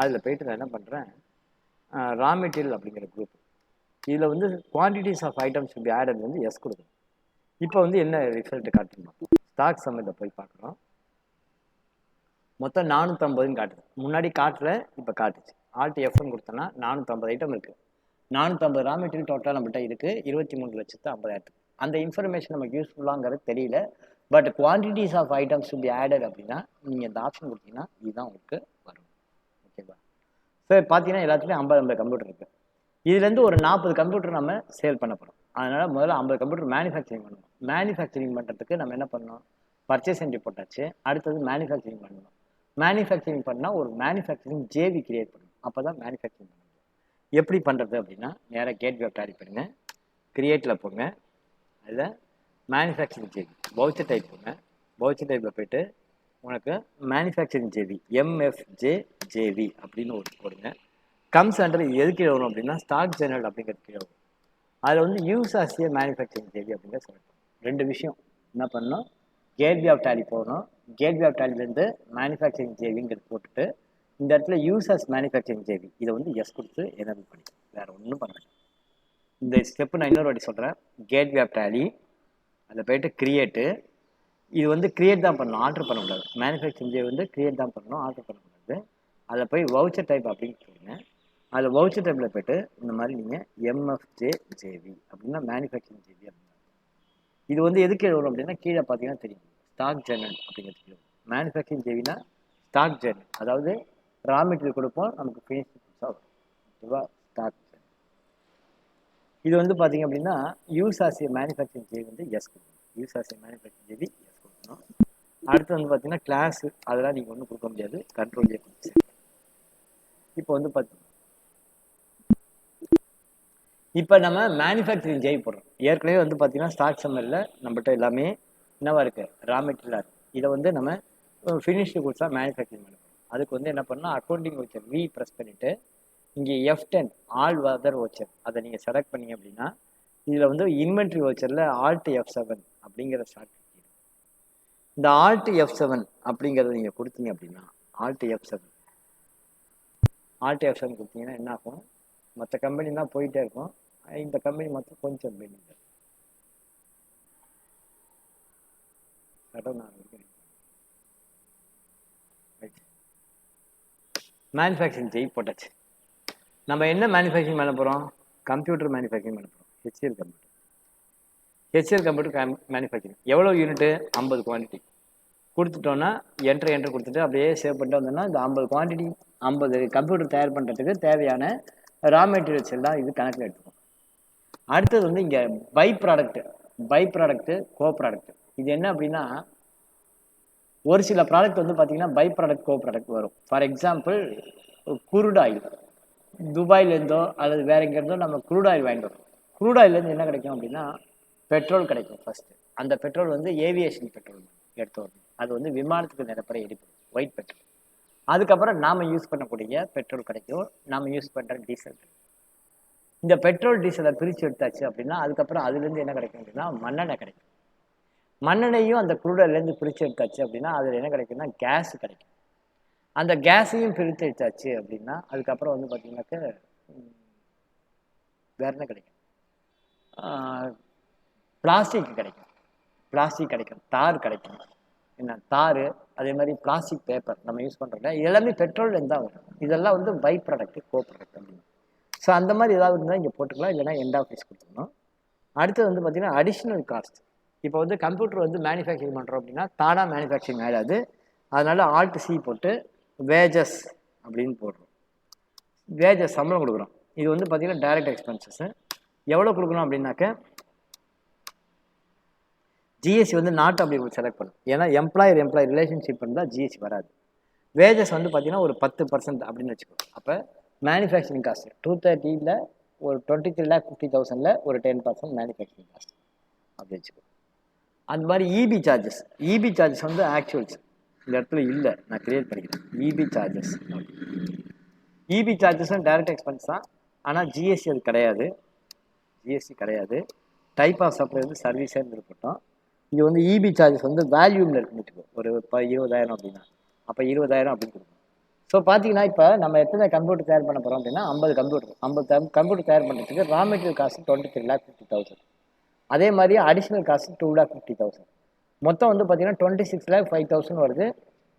Speaker 1: அதில் போயிட்டு நான் என்ன பண்ணுறேன், ரா மெட்டீரியல் அப்படிங்கிற குரூப். இதில் வந்து quantities of items be added வந்து எஸ் கொடுக்கணும். இப்போ வந்து என்ன ரிசல்ட் காட்டணும்? ஸ்டாக் சம்மரியில் போய் பார்க்குறோம். மொத்தம் 450 காட்டுது. முன்னாடி காட்டல, இப்போ காட்டுச்சு. RTF1 கொடுத்தோன்னா 450 ஐட்டம் இருக்குது. 450 ரா மெட்டீரியல் டோட்டலாக நம்மகிட்ட இருக்குது 23,50,000. அந்த இன்ஃபர்மேஷன் நமக்கு யூஸ்ஃபுல்லாங்கிறது தெரியல. But quantities of items to be added அப்படின்னா நீங்கள் இந்த ஆப்ஷன் கொடுத்தீங்கன்னா இதுதான் உங்களுக்கு வரும். ஓகேவா? ஸோ பார்த்தீங்கன்னா எல்லாத்துலேயும் 50 கம்ப்யூட்டர் இருக்குது. இதுலேருந்து ஒரு 40 கம்ப்யூட்டர் நம்ம சேல் பண்ண போகிறோம். அதனால் முதல்ல 50 கம்ப்யூட்டர் மேனுஃபேக்சரிங் பண்ணணும். மேனுஃபேக்சரிங் பண்ணுறதுக்கு நம்ம என்ன பண்ணணும்? பர்ச்சேஸ் என்ட்ரி போட்டாச்சு. அடுத்தது மேனுஃபேக்சரிங் பண்ணணும். மேனுஃபேக்சரிங் பண்ணால் ஒரு மேனுஃபேக்சரிங் JV கிரியேட் பண்ணணும். அப்போ தான் மேனுஃபேக்சரிங் பண்ண முடியும். எப்படி பண்ணுறது அப்படின்னா நேராக கேட்வே ஆஃப் டேலி பண்ணுங்க, கிரியேட்டில் போங்க, அதில் மேனுஃபேக்சரிங் JV வவுச்சர் டைப் போங்க. வவுச்சர் டைப்பில் போய்ட்டு உனக்கு மேனுஃபேக்சரிங் JV MFJJV அப்படின்னு ஒரு போடுங்க. கம்ஸ் அண்டர் எதுக்கு வரும் அப்படின்னா ஸ்டாக் ஜெனரல் அப்படிங்கிறது கீழே வரும். அதில் வந்து use as a manufacturing JV அப்படிங்கிறத செலக்ட் பண்ணணும். 2 விஷயம் என்ன பண்ணணும்? கேட்வே ஆஃப் டேலி போகணும். கேட்வே ஆஃப் டேலிலேருந்து மேனுஃபேக்சரிங் JVங்கிறது போட்டுட்டு இந்த இடத்துல யூஸ் ஆஸ் மேனுஃபேக்சரிங் JV இதை வந்து எஸ் கொடுத்து எனேபிள் பண்ணி வேறு ஒன்றும் பண்ண வேண்டாம். இந்த ஸ்டெப்பு நான் இன்னொரு வாட்டி சொல்கிறேன். கேட்வே ஆஃப் டேலி அதில் போய்ட்டு கிரியேட்டு. இது வந்து கிரியேட் தான் பண்ணணும், ஆர்டர் பண்ணக்கூடாது. மேனுஃபேக்சரிங் JV வந்து கிரியேட் தான் பண்ணணும், ஆர்டர் பண்ணக்கூடாது. அதில் போய் வவுச்சர் டைப் அப்படின்னு சொல்லுங்க. அதில் வவுச்சர் டைப்பில் போய்ட்டு இந்த மாதிரி நீங்கள் MFJJV அப்படின்னா மேனுஃபேக்சரிங் JV அப்படின்னா இது வந்து எதுக்கு வரும் அப்படின்னா கீழே பார்த்தீங்கன்னா தெரியும் ஸ்டாக் ஜெர்னல் அப்படிங்கிறது கீழே. மேனுஃபேக்சரிங் JVனா ஸ்டாக் ஜெர்னல், அதாவது ரா மெட்டீரியல் கொடுப்போம், நமக்கு ஃபினிஷிங் புதுசாக வரும். ஓகேவா? Stock journal. இது வந்து பார்த்தீங்க அப்படின்னா use as a manufacturing JV வந்து எஸ் கொடுக்கணும். Use as a manufacturing JV yes கொடுக்கணும். அடுத்து வந்து பார்த்தீங்கன்னா கிளாஸ் அதெல்லாம் நீங்கள் ஒன்றும் கொடுக்க முடியாது, கண்ட்ரோல் ஜே கொடுத்து. இப்போ வந்து பார்த்தீங்கன்னா இப்போ நம்ம மேனுஃபேக்சரிங் JV போடுறோம். ஏற்கனவே வந்து பார்த்தீங்கன்னா ஸ்டாக் சம்மரில் நம்மகிட்ட எல்லாமே என்னவா இருக்குது? ரா மெட்டீரியலாக இருக்குது. இதை வந்து நம்ம ஃபினிஷ்டு குட்ஸாக மேனுஃபேக்சரிங் பண்ண போகிறோம். அதுக்கு வந்து என்ன பண்ணால் அக்கௌண்டிங் வச்சர் V ப்ரெஸ் பண்ணிவிட்டு இங்கே F10 ஆல் அதர் வச்சர் அதை நீங்கள் செலக்ட் பண்ணிங்க அப்படின்னா இதில் வந்து இன்வென்ட்ரி வச்சரில் Alt F7 அப்படிங்கிற ஷார்ட். இந்த Alt F7 அப்படிங்கிறத நீங்கள் கொடுத்தீங்க அப்படின்னா Alt F7 கொடுத்தீங்கன்னா என்ன ஆகும்? மற்ற கம்பெனி தான் போயிட்டே இருக்கும், இந்த கம்பெனி மட்டும் கொஞ்சம் பெண்டிங். மேனுஃபேக்சரிங் ஜெய் போட்டாச்சு. நம்ம என்ன மேனுஃபேக்சரிங் பண்ண போகிறோம்? கம்ப்யூட்டர் மேனுஃபேக்சரிங் பண்ண போகிறோம். HL computer manufacturing. எவ்வளோ யூனிட்டு? 50 குவான்டிட்டி கொடுத்துட்டோன்னா என்ட்ரு கொடுத்துட்டு அப்படியே சேவ் பண்ணிட்டு வந்தோம்னா இந்த 50 குவான்டிட்டி 50 கம்ப்யூட்டர் தயார் பண்ணுறதுக்கு தேவையான ரா மெட்டீரியல்ஸ் எல்லாம் இது கணக்கில் எடுத்துக்கும். அடுத்தது வந்து இங்கே பை ப்ராடக்ட்டு கோ ப்ராடக்ட். இது என்ன அப்படின்னா, ஒரு சில ப்ராடக்ட் வந்து பார்த்தீங்கன்னா பை ப்ராடக்ட் கோ ப்ராடக்ட் வரும். ஃபார் எக்ஸாம்பிள் குரூட் ஆயில், துபாயிலேருந்தோ அல்லது வேற எங்கேருந்தோ நம்ம குரூட் ஆயில் வாங்கிட்டு வரோம். குரூட் ஆயிலேருந்து என்ன கிடைக்கும் அப்படின்னா பெட்ரோல் கிடைக்கும். ஃபர்ஸ்ட் அந்த பெட்ரோல் வந்து ஏவியேஷன் பெட்ரோல் எடுத்து வரணும். அது வந்து விமானத்துக்கு நிரப்புற எரிபொருள், ஒயிட் பெட்ரோல். அதுக்கப்புறம் நாம் யூஸ் பண்ணக்கூடிய பெட்ரோல் கிடைக்கும், நாம் யூஸ் பண்ணுற டீசல் கிடைக்கும். இந்த பெட்ரோல் டீசலை பிரித்து எடுத்தாச்சு அப்படின்னா அதுக்கப்புறம் அதுலேருந்து என்ன கிடைக்கும் அப்படின்னா மண்ணெண்ணெய் கிடைக்கும். மண்ணெண்ணையும் அந்த குரூடர்லேருந்து பிரித்து எடுத்தாச்சு அப்படின்னா அதில் என்ன கிடைக்கும்னா கேஸ் கிடைக்கும். அந்த கேஸையும் பிரித்து எடுத்தாச்சு அப்படின்னா அதுக்கப்புறம் வந்து பார்த்தீங்கன்னாக்க வேற என்ன கிடைக்கும்? பிளாஸ்டிக் கிடைக்கும், தார் கிடைக்கும். என்ன தார், அதே மாதிரி பிளாஸ்டிக் பேப்பர் நம்ம யூஸ் பண்ணுறோம்ல, எல்லாமே பெட்ரோல்லேருந்து தான் வரும். இதெல்லாம் வந்து பை ப்ராடக்ட் கோ ப்ராடக்ட் அப்படின்னு. ஸோ அந்த மாதிரி ஏதாவது இருந்தால் இங்கே போட்டுக்கலாம், இல்லைனா எண்ட் ஆஃப் ஃபீஸ் கொடுத்துக்கணும். அடுத்தது வந்து பார்த்தீங்கன்னா அடிஷ்னல் காஸ்ட். இப்போ வந்து கம்ப்யூட்டர் வந்து மேனுஃபேக்சரிங் பண்ணுறோம் அப்படின்னா தானாக மேனுஃபேக்சரிங் ஆகிடாது. அதனால ஆல்ட் சி போட்டு வேஜஸ் அப்படின்னு போடுறோம். வேஜஸ் சம்பளம் கொடுக்குறோம். இது வந்து பார்த்தீங்கன்னா டைரக்ட் எக்ஸ்பென்சஸ். எவ்வளோ கொடுக்கணும் அப்படின்னாக்க ஜிஎஸ்டி வந்து நாட் அப்படி செலக்ட் பண்ணும். ஏன்னா எம்ப்ளாயர் ரிலேஷன்ஷிப் இருந்தால் ஜிஎஸ்டி வராது. வேஜஸ் வந்து பார்த்தீங்கன்னா ஒரு 10% அப்படின்னு வச்சுக்கோ. அப்போ மேனுஃபேக்சரிங் காஸ்ட் 230ல் ஒரு 23,50,000ல் ஒரு 10% மேனுஃபேக்சரிங் காஸ்ட் அப்படி வச்சுக்கோ. அந்த மாதிரி இபி சார்ஜஸ் வந்து ஆக்சுவல்ஸ் இந்த இடத்துல இல்லை, நான் கிரியேட் பண்ணிக்கிறேன். இபி சார்ஜஸும் டைரக்ட் எக்ஸ்பென்ஸ் தான், ஆனால் ஜிஎஸ்டி அது கிடையாது. டைப் ஆஃப் சப்ளை வந்து சர்வீஸே இருக்கட்டும். இது வந்து இபி சார்ஜஸ் வந்து வேல்யூமில் இருக்குன்னு வச்சுக்கோ. ஒரு 20,000 அப்படின்னா அப்போ 20,000 அப்படின்னு கொடுக்கும். ஸோ பார்த்தீங்கன்னா இப்போ நம்ம எத்தனை கம்ப்யூட்டர் தயார் பண்ண போகிறோம் அப்படின்னா 50 கம்ப்யூட்டர் தயார் பண்ணுறதுக்கு ரா மெட்டீரியல் காஸ்ட் 23,50,000. அதே மாதிரி அடிஷ்னல் காஸ்ட் 2,50,000. மொத்தம் வந்து பார்த்தீங்கன்னா 26,05,000 வருது.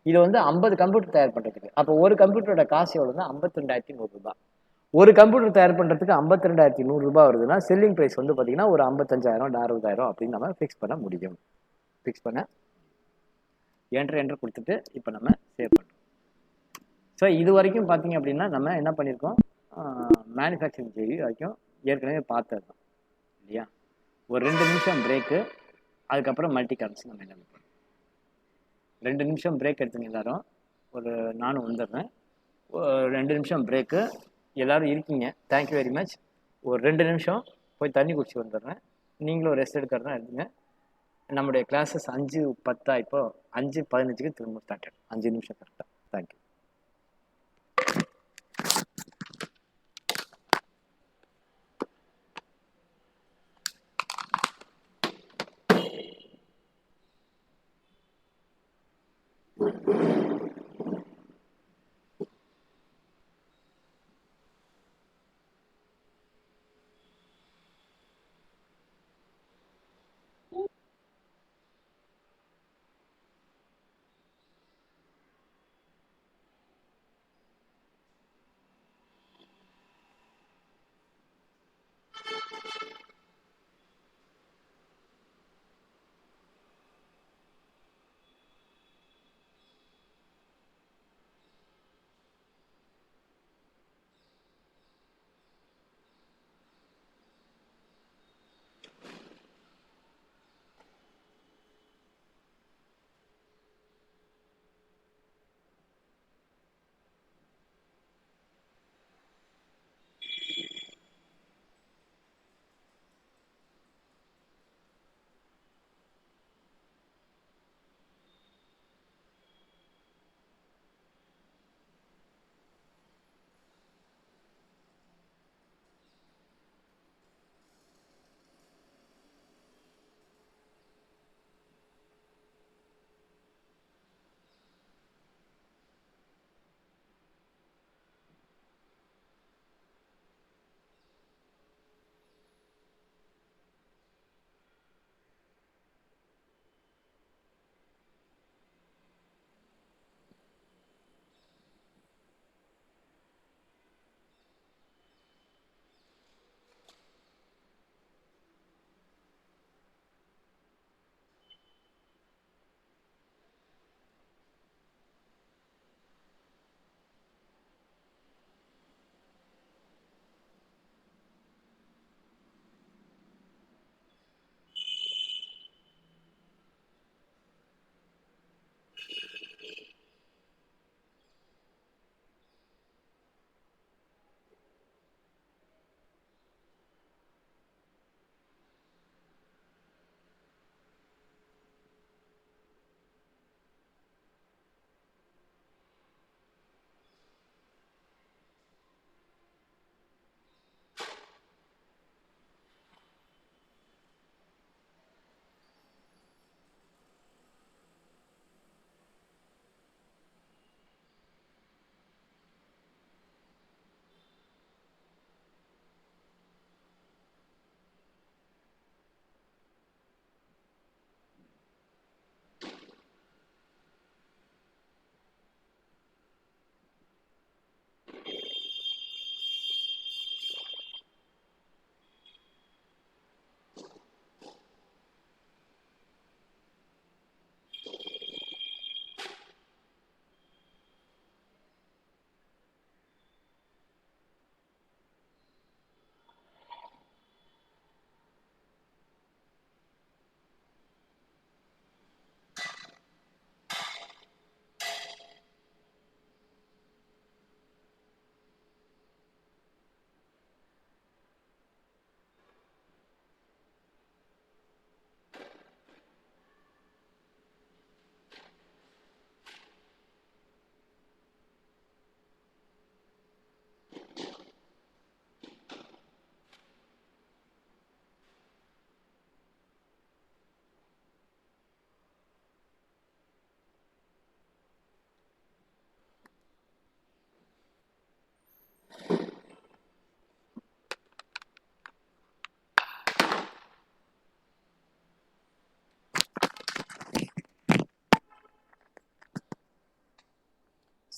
Speaker 1: இது வந்து 50 கம்ப்யூட்டர் தயார் பண்ணுறதுக்கு. அப்போ ஒரு கம்ப்யூட்டரோட காசு எவ்வளோன்னா 52,100 ரூபாய். ஒரு கம்ப்யூட்டர் தயார் பண்ணுறதுக்கு 52,100 ரூபாய் வருதுன்னா செல்லிங் ப்ரைஸ் வந்து பார்த்தீங்கன்னா ஒரு 55,000 60,000 அப்படின்னு நம்ம ஃபிக்ஸ் பண்ண முடியும். என்ட்ரு கொடுத்துட்டு இப்போ நம்ம சேவ் பண்ணுறோம். ஸோ இது வரைக்கும் பார்த்தீங்க அப்படின்னா நம்ம என்ன பண்ணியிருக்கோம், மேனுஃபேக்சரிங் ஜேவி வரைக்கும் ஏற்கனவே பார்த்தது தான் இல்லையா. ஒரு 2 நிமிஷம் பிரேக்கு, அதுக்கப்புறம் மல்டி கரன்சி நம்ம என்ன பண்ணுறோம். 2 நிமிஷம் பிரேக் எடுத்துங்க எல்லாரும். நானும் வந்துடுறேன். 2 நிமிஷம் பிரேக்கு. எல்லோரும் இருக்கீங்க, தேங்க்யூ வெரி மச். ஒரு 2 நிமிஷம் போய் தண்ணி குடிச்சு வந்துடுறேன். நீங்களும் ரெஸ்ட் எடுக்கிறதா எடுத்துங்க. நம்முடைய கிளாஸஸ் 5:10 இப்போ 5:15க்கு திரும்ப ஸ்டார்ட் ஆகிடும். 5 நிமிஷம் கரெக்டாக. Thank you.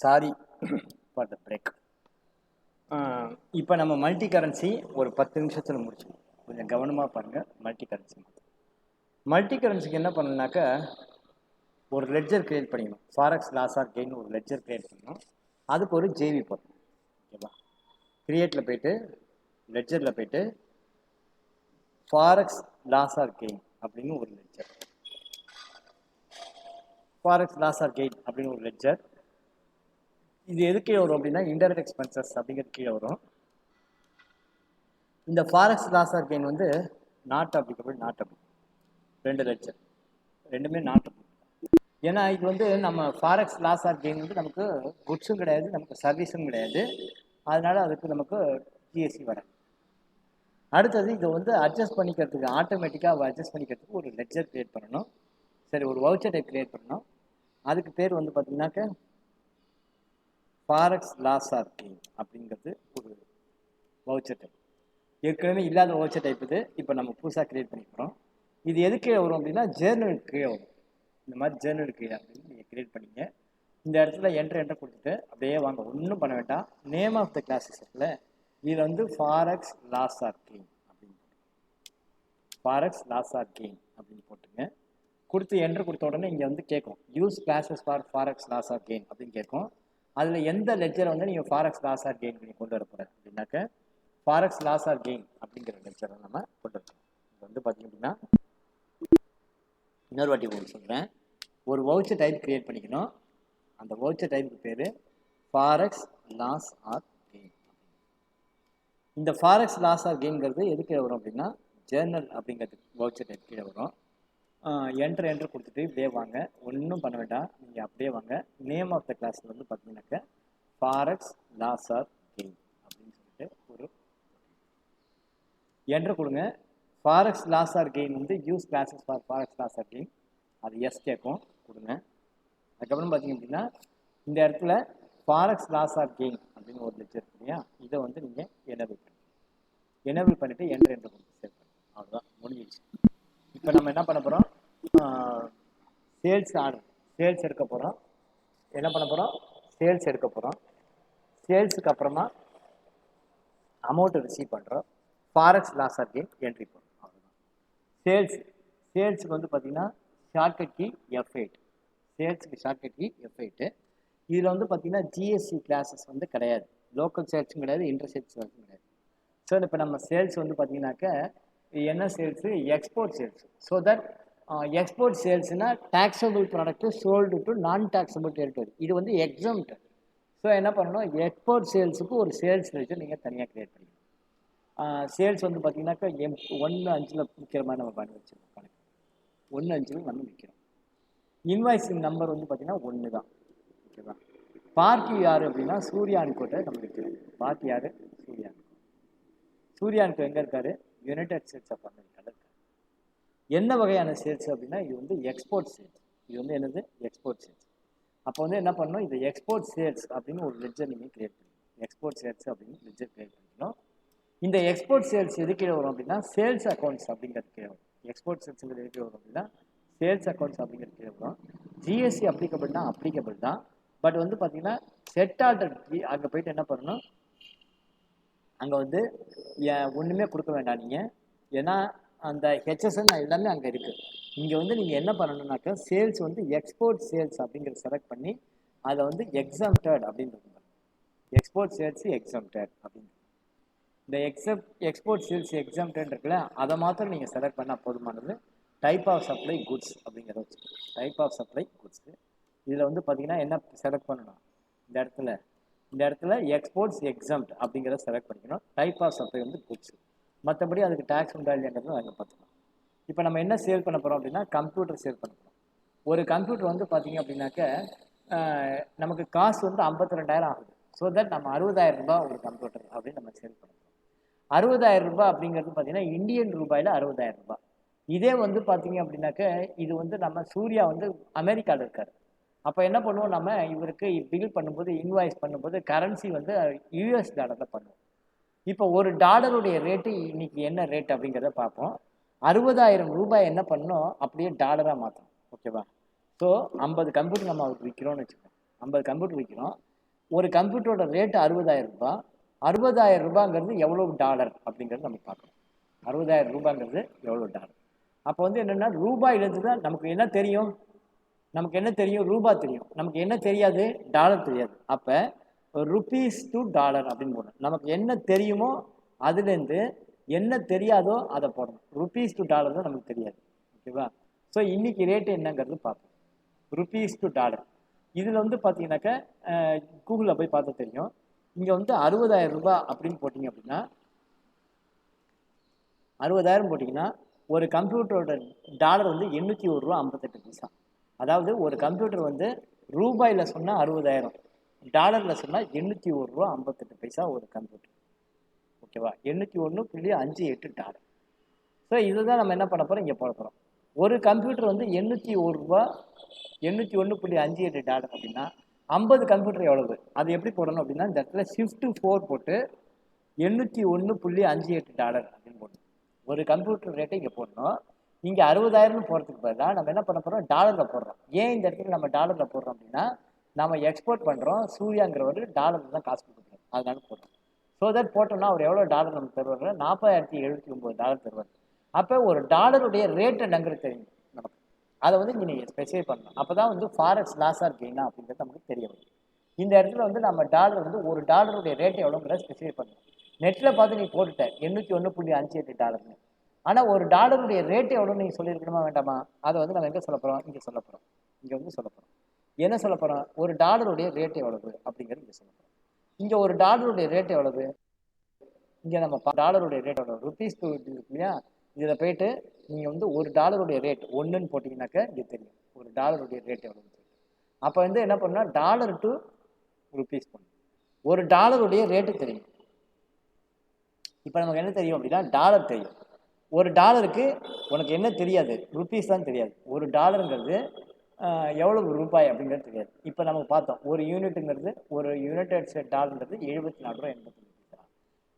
Speaker 1: Sorry for the break. இப்போ நம்ம மல்டி கரன்சி ஒரு 10 நிமிஷத்தில் முடிச்சிடும். கொஞ்சம் கவனமாக பாருங்கள். மல்டி கரன்சிக்கு என்ன பண்ணணுனாக்கா, ஒரு லெட்ஜர் கிரியேட் பண்ணிக்கணும். ஃபாரெக்ஸ் லாஸ் ஆர் கெயின் ஒரு லெட்ஜர் கிரியேட் பண்ணணும். அதுக்கு ஒரு ஜேவி போடணும். ஓகேவா? கிரியேட்டில் போயிட்டு லெட்ஜரில் போயிட்டு ஃபாரெக்ஸ் லாஸ் ஆர் கெயின் அப்படின்னு ஒரு ledger, forex loss or gain அப்படின்னு ஒரு லெட்ஜர். இது எது கீழே வரும் அப்படின்னா இன்டைரக்ட் எக்ஸ்பென்சஸ் அப்படிங்கிறது கீழே வரும். இந்த ஃபாரெக்ஸ் லாஸ் ஆர் கெயின் வந்து நாட் அப்ளிகபிள், ரெண்டு லெட்ஜர் ரெண்டுமே நாட் அப்ளிகபிள். ஏன்னா இது வந்து நம்ம ஃபாரெக்ஸ் லாஸ் ஆர் கெயின் வந்து நமக்கு குட்ஸும் கிடையாது, நமக்கு சர்வீஸும் கிடையாது. அதனால அதுக்கு நமக்கு ஜிஎஸ்டி வராது. அடுத்தது இதை வந்து அட்ஜஸ்ட் பண்ணிக்கிறதுக்கு, ஆட்டோமேட்டிக்காக அட்ஜஸ்ட் பண்ணிக்கிறதுக்கு ஒரு லெட்ஜர் கிரியேட் பண்ணணும். சரி, ஒரு வவுச்சர் டைப் கிரியேட் பண்ணணும். அதுக்கு பேர் வந்து பார்த்தீங்கன்னாக்க ஃபாரெக்ஸ் லாஸ் ஆர் கெயின் அப்படிங்கிறது ஒரு வவுச்சர் டைப். ஏற்கனவே இல்லாத வவுச்சர் டைப் இது. இப்போ நம்ம புதுசாக கிரியேட் பண்ணிக்கிறோம். இது எது கீழே வரும் அப்படின்னா ஜேர்னலுக்கு கீழே வரும். இந்த மாதிரி ஜேர்னலுக்கு கீழே அப்படின்னு நீங்கள் கிரியேட் பண்ணிங்க. இந்த இடத்துல என்ட்ரு கொடுத்துட்டு அப்படியே வாங்க, ஒன்றும் பண்ண வேண்டாம். நேம் ஆஃப் த கிளாஸஸ் இருக்குல்ல, இதில் வந்து ஃபாரெக்ஸ் லாஸ் ஆர் கெயின் அப்படின்னு ஃபாரெக்ஸ் லாஸ் ஆர் கெயின் அப்படின்னு போட்டுங்க. கொடுத்து என்ட்ரு கொடுத்த உடனே இங்கே வந்து கேட்கும் use classes for forex loss or gain அப்படின்னு கேட்கும். அதில் எந்த லெட்ஜரை வந்து நீங்கள் ஃபாரெக்ஸ் லாஸ் ஆர் கெயின் பண்ணி கொண்டு வரப்போகிற அப்படின்னாக்க ஃபாரெக்ஸ் லாஸ் ஆர் கெயின் அப்படிங்கிற லெக்சரை நம்ம கொண்டு வரணும். இது வந்து பார்த்தீங்க அப்படின்னா இன்னொரு வாட்டி உங்களுக்கு சொல்கிறேன். ஒரு வவுச்சர் டைப் கிரியேட் பண்ணிக்கணும். அந்த வவுச்சர் டைப்புக்கு பேர் ஃபாரெக்ஸ் லாஸ் ஆர் கெயின். இந்த ஃபாரெக்ஸ் லாஸ் ஆர் கெயின்ங்கிறது எதுக்கு வரும் அப்படின்னா ஜேர்னல் அப்படிங்கிறது வவுச்சர் டைப் கீழே வரும். என்ட்ரு கொடுத்துட்டு இப்படியே வாங்க, ஒன்றும் பண்ண வேண்டாம். நீங்கள் அப்படியே வாங்க. நேம் ஆஃப் த கிளாஸில் வந்து பார்த்தீங்கன்னாக்க ஃபாரெக்ஸ் லாஸ் ஆர் கெயின் அப்படின்னு சொல்லிட்டு ஒரு என்ட்ரு கொடுங்க. ஃபாரெக்ஸ் லாஸ் ஆர் கெயின் வந்து use classes for forex loss or gain, அது எஸ் கேட்கும், கொடுங்க. அதுக்கப்புறம் பார்த்தீங்க அப்படின்னா இந்த இடத்துல ஃபாரெக்ஸ் லாஸ் ஆர் கெயின் அப்படின்னு ஒரு லெக்சர் இருக்கு இல்லையா, இதை வந்து நீங்கள் எனேபிள் பண்ணிவிட்டு என்ட்ரு கொடுத்து சேவ் பண்ணுங்க. அவ்வளோதான், முடிஞ்சிடுச்சு. இப்போ நம்ம என்ன பண்ண போகிறோம், சேல்ஸ் ஆர்டர், சேல்ஸ் எடுக்க போகிறோம். என்ன பண்ண போகிறோம், சேல்ஸ் எடுக்க போகிறோம். சேல்ஸுக்கு அப்புறமா அமௌண்ட்டை ரிசீவ் பண்ணுறோம். Forex loss or gain entry பண்ணுறோம். அவ்வளோதான். சேல்ஸுக்கு வந்து பார்த்தீங்கன்னா ஷார்ட்கட் கீ F8. சேல்ஸுக்கு ஷார்ட்கட் கீ F8. இதில் வந்து பார்த்தீங்கன்னா ஜிஎஸ்டி கிளாஸஸ் வந்து கிடையாது, லோக்கல் சேல்ஸும் கிடையாது, இன்டர் சேல்ஸும் கிடையாது. ஸோ இப்போ நம்ம சேல்ஸ் வந்து பார்த்தீங்கன்னாக்க என்ன sales, export sales. So that export சேல்ஸ்னால் taxable product sold to non taxable territory, இது வந்து எக்ஸம்ட். ஸோ என்ன பண்ணணும், எக்ஸ்போர்ட் சேல்ஸுக்கு ஒரு சேல்ஸ் லெட்ஜர் நீங்கள் தனியாக க்ரியேட் பண்ணிக்கணும். சேல்ஸ் வந்து பார்த்தீங்கன்னாக்கா 1/5 விற்கிற மாதிரி நம்ம பண்ணி வச்சுருக்கோம். கணக்கு 1/5 நம்ம விற்கிறோம். இன்வாய்ஸிங் நம்பர் வந்து பார்த்தீங்கன்னா 1 தான். ஓகேவா? பார்ட்டி யார் அப்படின்னா சூர்யான்கோட்டை நம்ம விற்கிறோம். பார்ட்டி யார், சூர்யான்கோ எங்கே இருக்காரு, யுனைடெட் ஸ்டேட்ஸ் ஆஃப் அமெரிக்காவில் இருக்காரு. என்ன வகையான சேல்ஸ் அப்படின்னா இது வந்து எக்ஸ்போர்ட் சேல்ஸ். இது வந்து என்னது, எக்ஸ்போர்ட் சேல்ஸ். அப்போ வந்து என்ன பண்ணணும், இந்த எக்ஸ்போர்ட் சேல்ஸ் அப்படின்னு ஒரு லெட்ஜர் நீங்கள் கிரியேட் பண்ணிக்கணும். எக்ஸ்போர்ட் சேல்ஸ் அப்படின்னு லெட்ஜர் கிரியேட் பண்ணிக்கணும். இந்த எக்ஸ்போர்ட் சேல்ஸ் எது கீழே வரும் அப்படின்னா சேல்ஸ் அக்கௌண்ட்ஸ் அப்படிங்கிறது கீழே வரும். எக்ஸ்போர்ட் சேல்ஸுங்கிறது எது கீழே வரும் அப்படின்னா சேல்ஸ் அக்கௌண்ட்ஸ் அப்படிங்கிறது கீழே வரும். ஜிஎஸ்டி அப்ளிகபிள்னா அப்ளிகபிள் தான். பட் வந்து பார்த்தீங்கன்னா செட் ஆர்டர் அங்கே போயிட்டு என்ன பண்ணணும், அங்கே வந்து ஒன்றுமே கொடுக்க வேண்டாம் நீங்கள், ஏன்னா அந்த ஹெச்எஸ்என் எல்லாமே அங்கே இருக்குது. இங்கே வந்து நீங்கள் என்ன பண்ணணும்னாக்கா சேல்ஸ் வந்து எக்ஸ்போர்ட் சேல்ஸ் அப்படிங்கிறத செலக்ட் பண்ணி அதை வந்து எக்ஸம்டட் அப்படின்னு எக்ஸ்போர்ட் சேல்ஸ் எக்ஸம்டட் அப்படின்னு இந்த எக்ஸ்போர்ட் சேல்ஸ் எக்ஸம்டட் இருக்குல்ல, அதை மாத்திரம் நீங்கள் செலக்ட் பண்ணால் போதுமானது. டைப் ஆஃப் சப்ளை குட்ஸ் அப்படிங்கிறத வச்சு டைப் ஆஃப் சப்ளை குட்ஸ். இதில் வந்து பார்த்தீங்கன்னா என்ன செலக்ட் பண்ணணும், இந்த இடத்துல எக்ஸ்போர்ட்ஸ் எக்ஸம்ட் அப்படிங்கிறத செலக்ட் பண்ணிக்கணும். டைப் ஆஃப் சப்ளை வந்து குட்ஸ். மற்றபடி அதுக்கு டேக்ஸ் உண்டா இல்லைங்கிறது அங்கே பார்த்துக்கலாம். இப்போ நம்ம என்ன சேல் பண்ண போகிறோம் அப்படின்னா கம்ப்யூட்டர் சேல் பண்ண போகிறோம். ஒரு கம்ப்யூட்டர் வந்து பார்த்தீங்க அப்படின்னாக்க நமக்கு காசு வந்து 52,000 ஆகுது. ஸோ தட் நம்ம 60,000 ரூபாய் ஒரு கம்ப்யூட்டர் அப்படின்னு நம்ம சேல் பண்ணுறோம். 60,000 ரூபாய் அப்படிங்கிறது பார்த்தீங்கன்னா இந்தியன் ரூபாயில் 60,000 ரூபாய். இதே வந்து பார்த்தீங்க அப்படின்னாக்க இது வந்து நம்ம சூர்யா வந்து அமெரிக்காவில் இருக்கார். அப்போ என்ன பண்ணுவோம், நம்ம இவருக்கு பில் பண்ணும்போது இன்வாய்ஸ் பண்ணும்போது கரன்சி வந்து US டாலரில் பண்ணுவோம். இப்போ ஒரு டாலருடைய ரேட்டு இன்னைக்கு என்ன ரேட் அப்படிங்கிறத பார்ப்போம். 60,000 ரூபாய் என்ன பண்ணணும், அப்படியே டாலராக மாற்றணும். ஓகேவா? ஸோ 50 கம்ப்யூட்டர் நம்ம அவருக்கு விற்கிறோம்னு வச்சுக்கோங்க. 50 கம்ப்யூட்டர் விற்கிறோம். ஒரு கம்ப்யூட்டரோட ரேட்டு 60,000 ரூபாய். 60,000 ரூபாங்கிறது எவ்வளவு டாலர் அப்படிங்கிறது நம்ம பார்க்கணும். 60,000 ரூபாங்கிறது எவ்வளவு டாலர். அப்போ வந்து என்னென்னா ரூபாயிலிருந்து தான் நமக்கு என்ன தெரியும், ரூபாய் தெரியும். நமக்கு என்ன தெரியாது, டாலர் தெரியாது. அப்போ ருபீஸ் டு டாலர் அப்படின்னு போடணும். நமக்கு என்ன தெரியுமோ அதுலேருந்து என்ன தெரியாதோ அதை போடணும். ருபீஸ் டு டாலர் தான் நமக்கு தெரியாது. ஓகேவா? ஸோ இன்னைக்கு ரேட்டு என்னங்கிறது பார்ப்போம். ருபீஸ் டு டாலர் இதில் வந்து பார்த்தீங்கன்னாக்கா கூகுளில் போய் பார்த்தா தெரியும். இங்கே வந்து 60,000 ரூபாய் அப்படின்னு போட்டிங்க அப்படின்னா 60,000 போட்டிங்கன்னா ஒரு கம்ப்யூட்டரோட டாலர் வந்து 801 ரூபா 58 பைசா. அதாவது ஒரு கம்ப்யூட்டர் வந்து ரூபாயில் சொன்னால் 60,000, டாலரில் சொன்னால் 801 ரூபா 58 பைசா ஒரு கம்ப்யூட்டர். ஓகேவா? 801.58 டாலர். ஸோ இதுதான் நம்ம என்ன பண்ண போகிறோம், இங்கே போட போகிறோம். ஒரு கம்ப்யூட்டர் வந்து 801 ரூபா 801.58 டாலர் அப்படின்னா 50 கம்ப்யூட்டர் எவ்வளவு, அது எப்படி போடணும் அப்படின்னா இந்த இடத்துல ஷிஃப்ட் 4 போட்டு 801.58 டாலர் அப்படின்னு போடணும். ஒரு கம்ப்யூட்டர் ரேட்டை இங்கே போடணும். இங்கே 60,000 போகிறதுக்கு பதிலாக நம்ம என்ன பண்ண போகிறோம், டாலரில் போடுறோம். ஏன் இந்த இடத்துல நம்ம டாலரில் போடுறோம் அப்படின்னா நம்ம எக்ஸ்போர்ட் பண்ணுறோம், சூர்யாங்கிறவர் டாலரில் தான் காசு கொடுக்குறோம், அதனால போடுறோம். ஸோ தட் போட்டோம்னா அவர் எவ்வளோ டாலர் நமக்கு தருவார், 40,079 டாலர் தருவார். அப்போ ஒரு டாலருடைய ரேட் என்னங்கிறது தெரியும் நமக்கு. அதை வந்து நீங்கள் ஸ்பெசிஃபை பண்ணணும். அப்போ தான் வந்து ஃபாரெக்ஸ் லாஸ் ஆர் கெயினா அப்படிங்கிறது நமக்கு தெரிய வரும். இந்த இடத்துல வந்து நம்ம டாலர் வந்து ஒரு டாலருடைய ரேட் எவ்வளோங்கிறத ஸ்பெசிஃபை பண்ணணும். நெட்டில் பார்த்து நீ போட்டுட்டேன் 801.58 டாலர்னு. ஆனால் ஒரு டாலருடைய ரேட் எவ்வளோன்னு நீங்கள் சொல்லியிருக்கணுமா வேண்டாமா? அதை வந்து நம்ம எங்கே சொல்ல போகிறோம், இங்கே சொல்ல போகிறோம். இங்கே வந்து சொல்ல போகிறோம். என்ன சொல்ல போகிறோம், ஒரு டாலருடைய ரேட் எவ்வளவு அப்படிங்கிறது இங்கே சொல்ல போகிறோம். இங்கே ஒரு டாலருடைய ரேட் எவ்வளவு, இங்கே நம்ம டாலருடைய ரேட் எவ்வளோ, ருபீஸ் இருக்கு இல்லையா, இதில் போயிட்டு நீங்கள் வந்து ஒரு டாலருடைய ரேட் ஒன்றுன்னு போட்டிங்கனாக்கா இங்கே தெரியும் ஒரு டாலருடைய ரேட் எவ்வளோன்னு தெரியும். அப்போ வந்து என்ன பண்ணணும்னா டாலர் டு ருபீஸ் பண்ணணும். ஒரு டாலருடைய ரேட்டு தெரியும். இப்போ நமக்கு என்ன தெரியும் அப்படின்னா டாலர் தெரியும். ஒரு டாலருக்கு உனக்கு என்ன தெரியாது, ருபீஸ் தான் தெரியாது. ஒரு டாலருங்கிறது எவ்வளவு ரூபாய் அப்படிங்கிறது தெரியாது. இப்போ நமக்கு பார்த்தோம் ஒரு யூனிட்டுங்கிறது, ஒரு யுனைடெட் ஸ்டேட் டாலருங்கிறது 74 ரூபா 85 பைசா.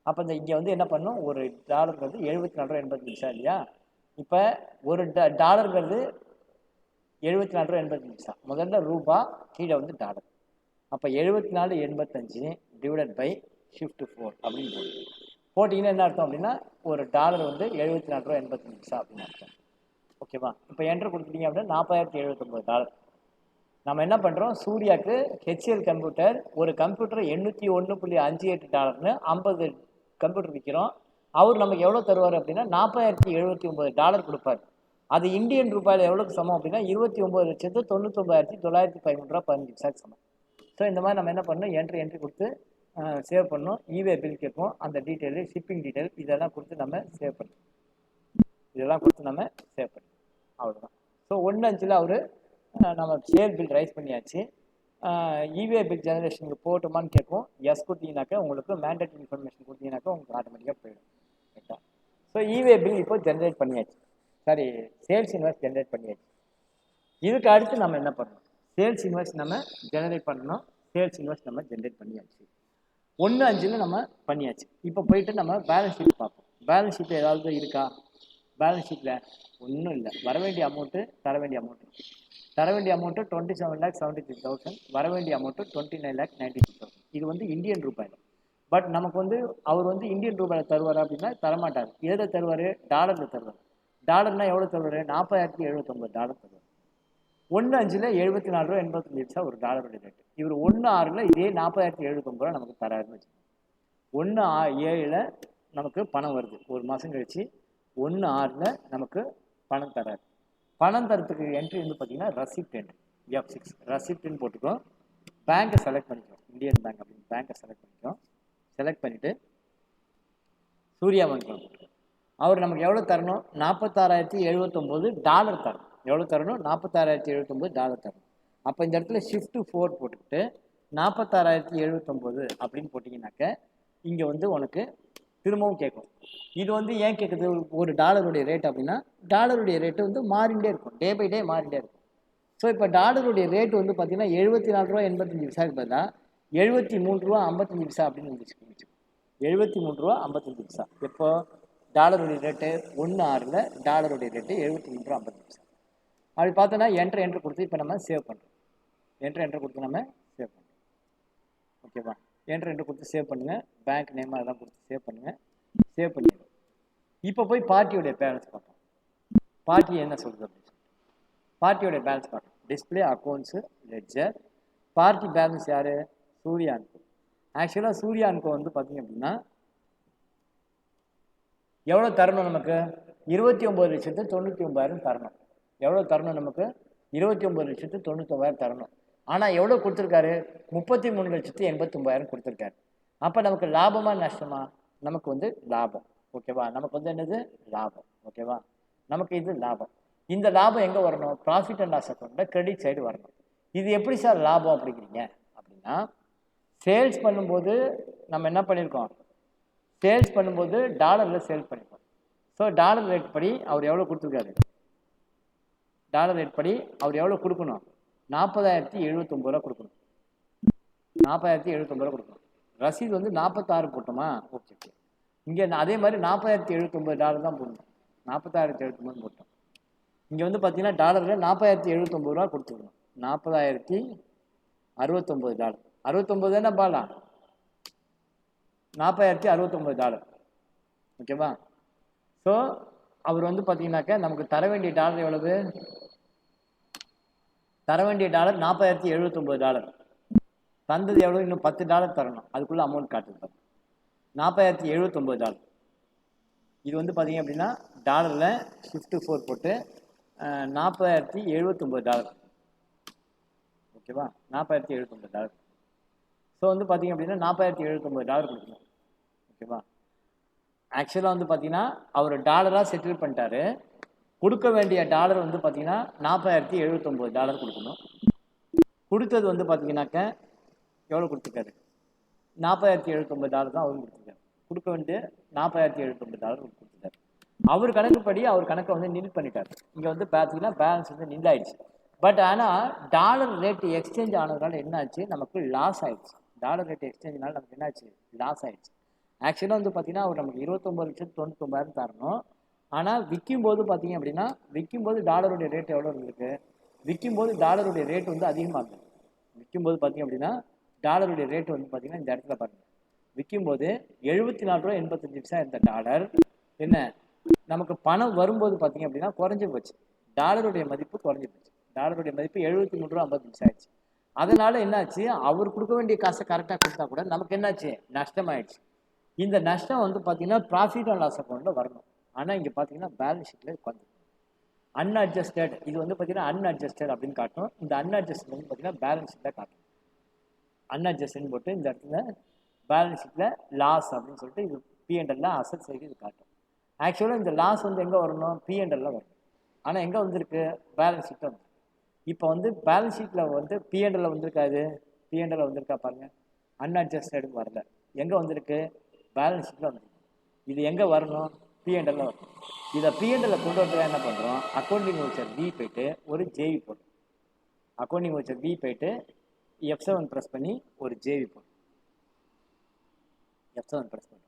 Speaker 1: அப்போ இந்த இங்கே வந்து என்ன பண்ணணும், ஒரு டாலருங்கிறது 74 ரூபா 85 பைசா இல்லையா. இப்போ ஒரு டாலருங்கிறது 74 ரூபா 85 பைசா. முதல்ல ரூபா, கீழே வந்து டாலர். அப்போ 74.85 டிவைடட் பை ஷிஃப்ட் 4 அப்படின்னு போட்டிங்கன்னா என்ன அர்த்தம் அப்படின்னா ஒரு டாலர் வந்து 74 ரூபா 85 பைசா அப்படின்னு அர்த்தம். ஓகேவா? இப்போ என்ட்ரு கொடுத்துட்டீங்க அப்படின்னா 40,079 டாலர். நம்ம என்ன பண்ணுறோம், சூர்யாவுக்கு ஹெச்எல் கம்ப்யூட்டர் ஒரு கம்ப்யூட்டர் 801.58 டாலர்னு 50 கம்ப்யூட்டர் விற்கிறோம். அவர் நமக்கு எவ்வளோ தருவார் அப்படின்னா 40,079 டாலர் கொடுப்பார். அது இந்தியன் ரூபாயில் எவ்வளோக்கு சமம் அப்படின்னா 29,99,913 ரூபா 15 பைசாக்கு சமம். ஸோ இந்த மாதிரி நம்ம என்ன பண்ணணும், என்ட்ரி கொடுத்து சேவ் பண்ணணும். இவே பில் கேட்போம், அந்த டீட்டெயிலு, ஷிப்பிங் டீட்டெயில் இதெல்லாம் கொடுத்து நம்ம சேவ் பண்ணணும். அவ்வளோதான். ஸோ 1/5 அவர் நம்ம சேல் பில் ரைஸ் பண்ணியாச்சு. இவே பில் ஜெனரேஷனுக்கு போட்டுமான்னு கேட்கும். எஸ் கொடுத்தீங்கன்னாக்கா உங்களுக்கு மேண்டேட்டரி இன்ஃபர்மேஷன் கொடுத்தீங்கன்னாக்கா உங்களுக்கு ஆட்டோமேட்டிக்காக போயிடும். ரைட்டா? ஸோ இவே பில் இப்போ ஜென்ரேட் பண்ணியாச்சு, சாரி சேல்ஸ் இன்வாய்ஸ் ஜென்ரேட் பண்ணியாச்சு. இதுக்கு அடுத்து நம்ம என்ன பண்ணணும், சேல்ஸ் இன்வாய்ஸ் நம்ம ஜெனரேட் பண்ணணும். சேல்ஸ் இன்வாய்ஸ் நம்ம ஜென்ரேட் பண்ணியாச்சு. 1/5 நம்ம பண்ணியாச்சு. இப்போ போயிட்டு நம்ம பேலன்ஸ் ஷீட் பார்ப்போம். பேலன்ஸ் ஷீட் ஏதாவது இருக்கா, பேலன்ஸ் ஷீட்டில் ஒன்றும் இல்லை. வர வேண்டிய அமௌண்ட்டு, தர வேண்டிய அமௌண்ட்டு 27,73,000, வர வேண்டிய அமௌண்ட்டு 29,96,000. இது வந்து இந்தியன் ரூபாயில். பட் நமக்கு வந்து அவர் வந்து இந்தியன் ரூபாயில் தருவார் அப்படின்னா தரமாட்டார். எதில் தருவார், டாலரில் தருவார். டாலர்னா எவ்வளோ தருவார், 40,079 டாலர் தருவார். 1/5 74 ரூபா 85 பைசா ஒரு டாலருடைய ரேட்டு. இவர் 1/6 இதே 40,079 ரூபா நமக்கு தராருன்னு வச்சுக்கோங்க. 1/7 நமக்கு பணம் வருது, ஒரு மாதம் கழிச்சு 1/6 நமக்கு பணம் தராரு. பணம் தரத்துக்கு என்ட்ரி வந்து பார்த்தீங்கன்னா ரசிப்ட் என்ட்ரி, F6 ரசிப்ட்னு போட்டுக்கோ. பேங்க்கை செலக்ட் பண்ணிக்கிறோம், இந்தியன் பேங்க் அப்படின்னு பேங்க்கை செலக்ட் பண்ணிக்கிறோம். செலக்ட் பண்ணிவிட்டு சூர்யா பேங்க் போட்டுக்கிறோம். அவர் நமக்கு எவ்வளோ தரணும், 46,079 டாலர் தரணும். எவ்வளோ தரணும், 46,079 டாலர் தரணும். அப்போ இந்த இடத்துல ஷிஃப்ட் 4 போட்டுக்கிட்டு 46,079 அப்படின்னு போட்டிங்கனாக்க இங்கே வந்து உனக்கு திரும்பவும் கேட்கும். இது வந்து ஏன் கேட்குது, ஒரு டாலருடைய ரேட் அப்படின்னா டாலருடைய ரேட்டு வந்து மாறிண்டே இருக்கும், டே பை டே மாறிண்டே இருக்கும். ஸோ இப்போ டாலருடைய ரேட்டு வந்து பார்த்தீங்கன்னா 74 ரூபா 85 பைசாக்கு பதிலாக 73 ரூபா 55 பைசா அப்படின்னு வந்துச்சு. 73 ரூபா 55 பைசா. எப்போ டாலருடைய ரேட்டு 1/6 டாலருடைய ரேட்டு 73 ரூபா 55 பைசா. அப்படி பார்த்தோன்னா என்ட்ரு கொடுத்து இப்போ நம்ம சேவ் பண்ணுறோம். என்ட்ரு கொடுத்து நம்ம சேவ் பண்ணுறோம். ஓகேவா? என்ட்ரு என்ட்ரு கொடுத்து சேவ் பண்ணுங்கள். பேங்க் நேம் அதெல்லாம் கொடுத்து சேவ் பண்ணுங்கள். சேவ் பண்ணிடுங்க. இப்போ போய் பார்ட்டியோடைய பேலன்ஸ் பார்ப்போம். பார்ட்டி என்ன சொல்லுது அப்படின்னு சொல்லிட்டு பார்ட்டியோடைய பேலன்ஸ் பார்ப்போம். Display accounts ledger. Party balance யார்? சூர்யா அன்கோ. ஆக்சுவலாக சூர்யா அன்கோ வந்து பார்த்தீங்க அப்படின்னா எவ்வளோ தரணும் நமக்கு? 29,99,000 தரணும். எவ்வளோ தரணும் நமக்கு? 29,99,000 தரணும். ஆனால் எவ்வளோ கொடுத்துருக்காரு? 33,89,000 கொடுத்துருக்காரு. அப்போ நமக்கு லாபமா நஷ்டமா? நமக்கு வந்து லாபம். ஓகேவா? நமக்கு வந்து என்னது? லாபம். ஓகேவா? நமக்கு இது லாபம். இந்த லாபம் எங்கே வரணும்? ப்ராஃபிட் அண்ட் லாஸ் அக்கௌண்ட்டில் கிரெடிட் சைடு வரணும். இது எப்படி சார் லாபம் அப்படிங்கிறீங்க அப்படின்னா, சேல்ஸ் பண்ணும்போது நம்ம என்ன பண்ணியிருக்கோம்? சேல்ஸ் பண்ணும்போது டாலரில் சேல் பண்ணியிருக்கோம். ஸோ டாலர் ரேட் படி அவர் எவ்வளோ கொடுத்துருக்காரு? டாலர் ரேட் படி அவர் எவ்வளோ கொடுக்கணும்? 40,079 ரூபா கொடுக்கணும். 40,079 ரூபா கொடுக்கணும். ரசீது வந்து 46 போட்டோமா? Okay okay. இங்கே அதே மாதிரி $40,079 தான் போடணும். 40,079 போட்டோம். இங்கே வந்து பார்த்தீங்கன்னா டாலரில் 40,079 ரூபா கொடுத்துருக்கணும். 40,069 டாலர். 69 தானே பாலா? 40,069 ஓகேவா? ஸோ அவர் வந்து பார்த்தீங்கன்னாக்க நமக்கு தர வேண்டிய டாலர் எவ்வளவு? தர வேண்டிய டாலர் 40,079. தந்தது எவ்வளோ? இன்னும் $10 தரணும். அதுக்குள்ளே அமௌண்ட் காட்டுது. 40,079. இது வந்து பார்த்தீங்க அப்படின்னா டாலரில் ஷிஃப்ட் 4 போட்டு $40,079. ஓகேவா? $40,079. ஸோ வந்து பார்த்தீங்க அப்படின்னா $40,079 கொடுக்கணும். ஓகேவா? ஆக்சுவலாக வந்து பார்த்தீங்கன்னா அவர் டாலராக செட்டில் பண்ணிட்டாரு. கொடுக்க வேண்டிய டாலர் வந்து பார்த்தீங்கன்னா $40,079 கொடுக்கணும். கொடுத்தது வந்து பார்த்தீங்கன்னாக்க எவ்வளோ கொடுத்துருக்காரு? $40,079 தான் அவரும் கொடுத்துருக்காரு. கொடுக்க வேண்டிய $40,079 கொடுத்துருக்காரு. அவர் கணக்குப்படி அவர் கணக்கை வந்து நில் பண்ணிட்டார். இங்கே வந்து பார்த்தீங்கன்னா பேலன்ஸ் வந்து நில் ஆயிடுச்சு. பட் ஆனால் டாலர் ரேட்டு எக்ஸ்சேஞ்ச் ஆனதுனால என்ன ஆச்சு? நமக்கு லாஸ் ஆயிடுச்சு. டாலர் ரேட் எக்ஸ்சேஞ்சினால நமக்கு என்ன ஆச்சு? லாஸ் ஆயிடுச்சு. ஆக்சுவலாக வந்து பார்த்தீங்கன்னா அவர் நமக்கு 29,99,000 தரணும். ஆனால் விற்கும்போது பார்த்தீங்க அப்படின்னா விற்கும்போது டாலருடைய ரேட் எவ்வளோ இருந்திருக்கு? விற்கும்போது டாலருடைய ரேட் வந்து அதிகமாக இருந்தது. விற்கும்போது பார்த்தீங்க அப்படின்னா டாலருடைய ரேட் வந்து பார்த்தீங்கன்னா இந்த இடத்துல பாருங்கள். விற்கும்போது 74.85 ரூபா இருந்த டாலர் என்ன நமக்கு பணம் வரும்போது பார்த்தீங்க அப்படின்னா குறைஞ்சி போச்சு. டாலருடைய மதிப்பு குறைஞ்சி போச்சு. டாலருடைய மதிப்பு 73.50 ஆயிடுச்சு. அதனால என்னாச்சு? அவர் கொடுக்க வேண்டிய காசை கரெக்டாக கொடுத்தா கூட நமக்கு என்னாச்சு? நஷ்டமாயிடுச்சு. இந்த நஷ்டம் வந்து பார்த்தீங்கன்னா ப்ராஃபிட் அண்ட் லாஸ் அக்கௌண்ட்டில் வரணும். ஆனால் இங்கே பார்த்தீங்கன்னா பேலன்ஸ் ஷீட்டில் உட்காந்து அன்அட்ஜஸ்டட். இது வந்து பார்த்தீங்கன்னா அன்அட்ஜஸ்டட் அப்படின்னு காட்டும். இந்த அன்அட்ஜஸ்டட் வந்து பார்த்தீங்கன்னா பேலன்ஸ் ஷீட்டில் காட்டும். அன்அட்ஜஸ்டட்னு போட்டு இந்த இடத்துல பேலன்ஸ் ஷீட்டில் லாஸ் அப்படின்னு சொல்லிட்டு இது P&L அசட் சைடு இது காட்டும். ஆக்சுவலாக இந்த லாஸ் வந்து எங்கே வரணும்? P&L வரணும். ஆனால் எங்கே வந்திருக்கு? பேலன்ஸ் ஷீட்டில் வந்து. இப்போ வந்து பேலன்ஸ் ஷீட்டில் வந்து P&L வந்திருக்காது. P&L வந்திருக்கா பாருங்கள். அன்அட்ஜஸ்டட் வரல. எங்கே வந்திருக்கு? பேலன்ஸ் ஷீட்டில் வந்துருக்கு. இது எங்கே வரணும்? P&L வரணும். இதை P&L கொண்டு வரதுக்காக என்ன பண்ணுறோம்? அக்கௌண்டிங் வவுச்சர் B போயிட்டு ஒரு JV போடும். அக்கௌண்டிங் வவுச்சர் B போயிட்டு F7 ப்ரெஸ் பண்ணி ஒரு JV போடும். F7 ப்ரெஸ் பண்ணுறோம்.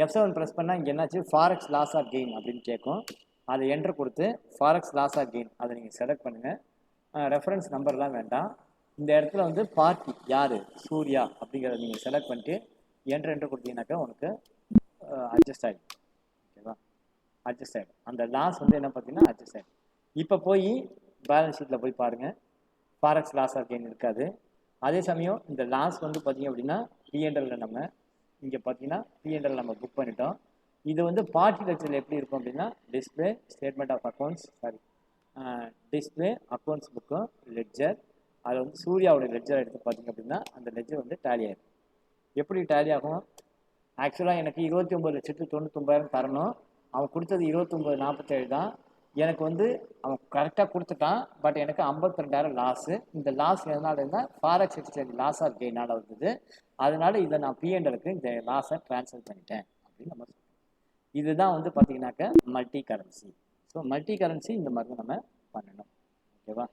Speaker 1: F7 ப்ரெஸ் பண்ணால் இங்கே என்னாச்சு? ஃபாரெக்ஸ் லாஸ் ஆர் கெயின் அப்படின்னு கேட்கும். அதை என்ட்ரு கொடுத்து ஃபாரெக்ஸ் லாஸ் ஆர் கெயின் அதை நீங்கள் செலக்ட் பண்ணுங்கள். ரெஃபரன்ஸ் நம்பர்லாம் வேண்டாம். இந்த இடத்துல வந்து பார்ட்டி யார்? சூர்யா அப்படிங்கிறத நீங்கள் செலக்ட் பண்ணிட்டு என்ட்ரு கொடுத்தீங்கன்னாக்கா உனக்கு அட்ஜஸ்ட் ஆகிடும். ஓகேவா? அட்ஜஸ்ட் ஆகிடும். அந்த லாஸ் வந்து என்ன பார்த்தீங்கன்னா அட்ஜஸ்ட் ஆகிடும். இப்போ போய் பேலன்ஸ் ஷீட்டில் போய் பாருங்கள். ஃபாரெக்ஸ் லாஸ் ஆர் கெயின் இருக்காது. அதே சமயம் இந்த லாஸ் வந்து பார்த்தீங்க அப்படின்னா P&L நம்ம இங்கே பார்த்தீங்கன்னா P&L நம்ம புக் பண்ணிட்டோம். இது வந்து பார்ட்டி லெக்சரில் எப்படி இருக்கும் அப்படின்னா display statement of accounts display accounts புக்கும் லெட்ஜர். அதில் வந்து சூர்யாவோட லெட்ஜர் எடுத்து பார்த்தீங்க அப்படின்னா அந்த லெட்ஜர் வந்து டேலி ஆகிடும். எப்படி டேலி ஆகும்? ஆக்சுவலாக எனக்கு 29,99,000 தரணும். அவன் கொடுத்தது 29,47 தான். எனக்கு வந்து அவன் கரெக்டாக கொடுத்துட்டான். பட் எனக்கு 52,000 லாஸு. இந்த லாஸ் எதனால இருந்தால் ஃபாரெக்ஸ் எக்ஸ்சேஞ்ச் லாஸ் ஆர் கெயினால் வந்தது. அதனால இதை நான் P&Lக்கு இந்த லாஸை ட்ரான்ஸ்ஃபர் பண்ணிட்டேன் அப்படின்னு நம்ம சொல்லுவோம். இதுதான் வந்து பார்த்தீங்கன்னாக்க multi currency. So multi currency இந்த மாதிரி நம்ம பண்ணணும். ஓகேவா?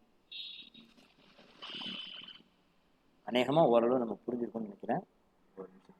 Speaker 1: அநேகமாக ஓரளவு நம்ம புரிஞ்சிருக்கும்னு நினைக்கிறேன். ஒரு நிமிஷம்.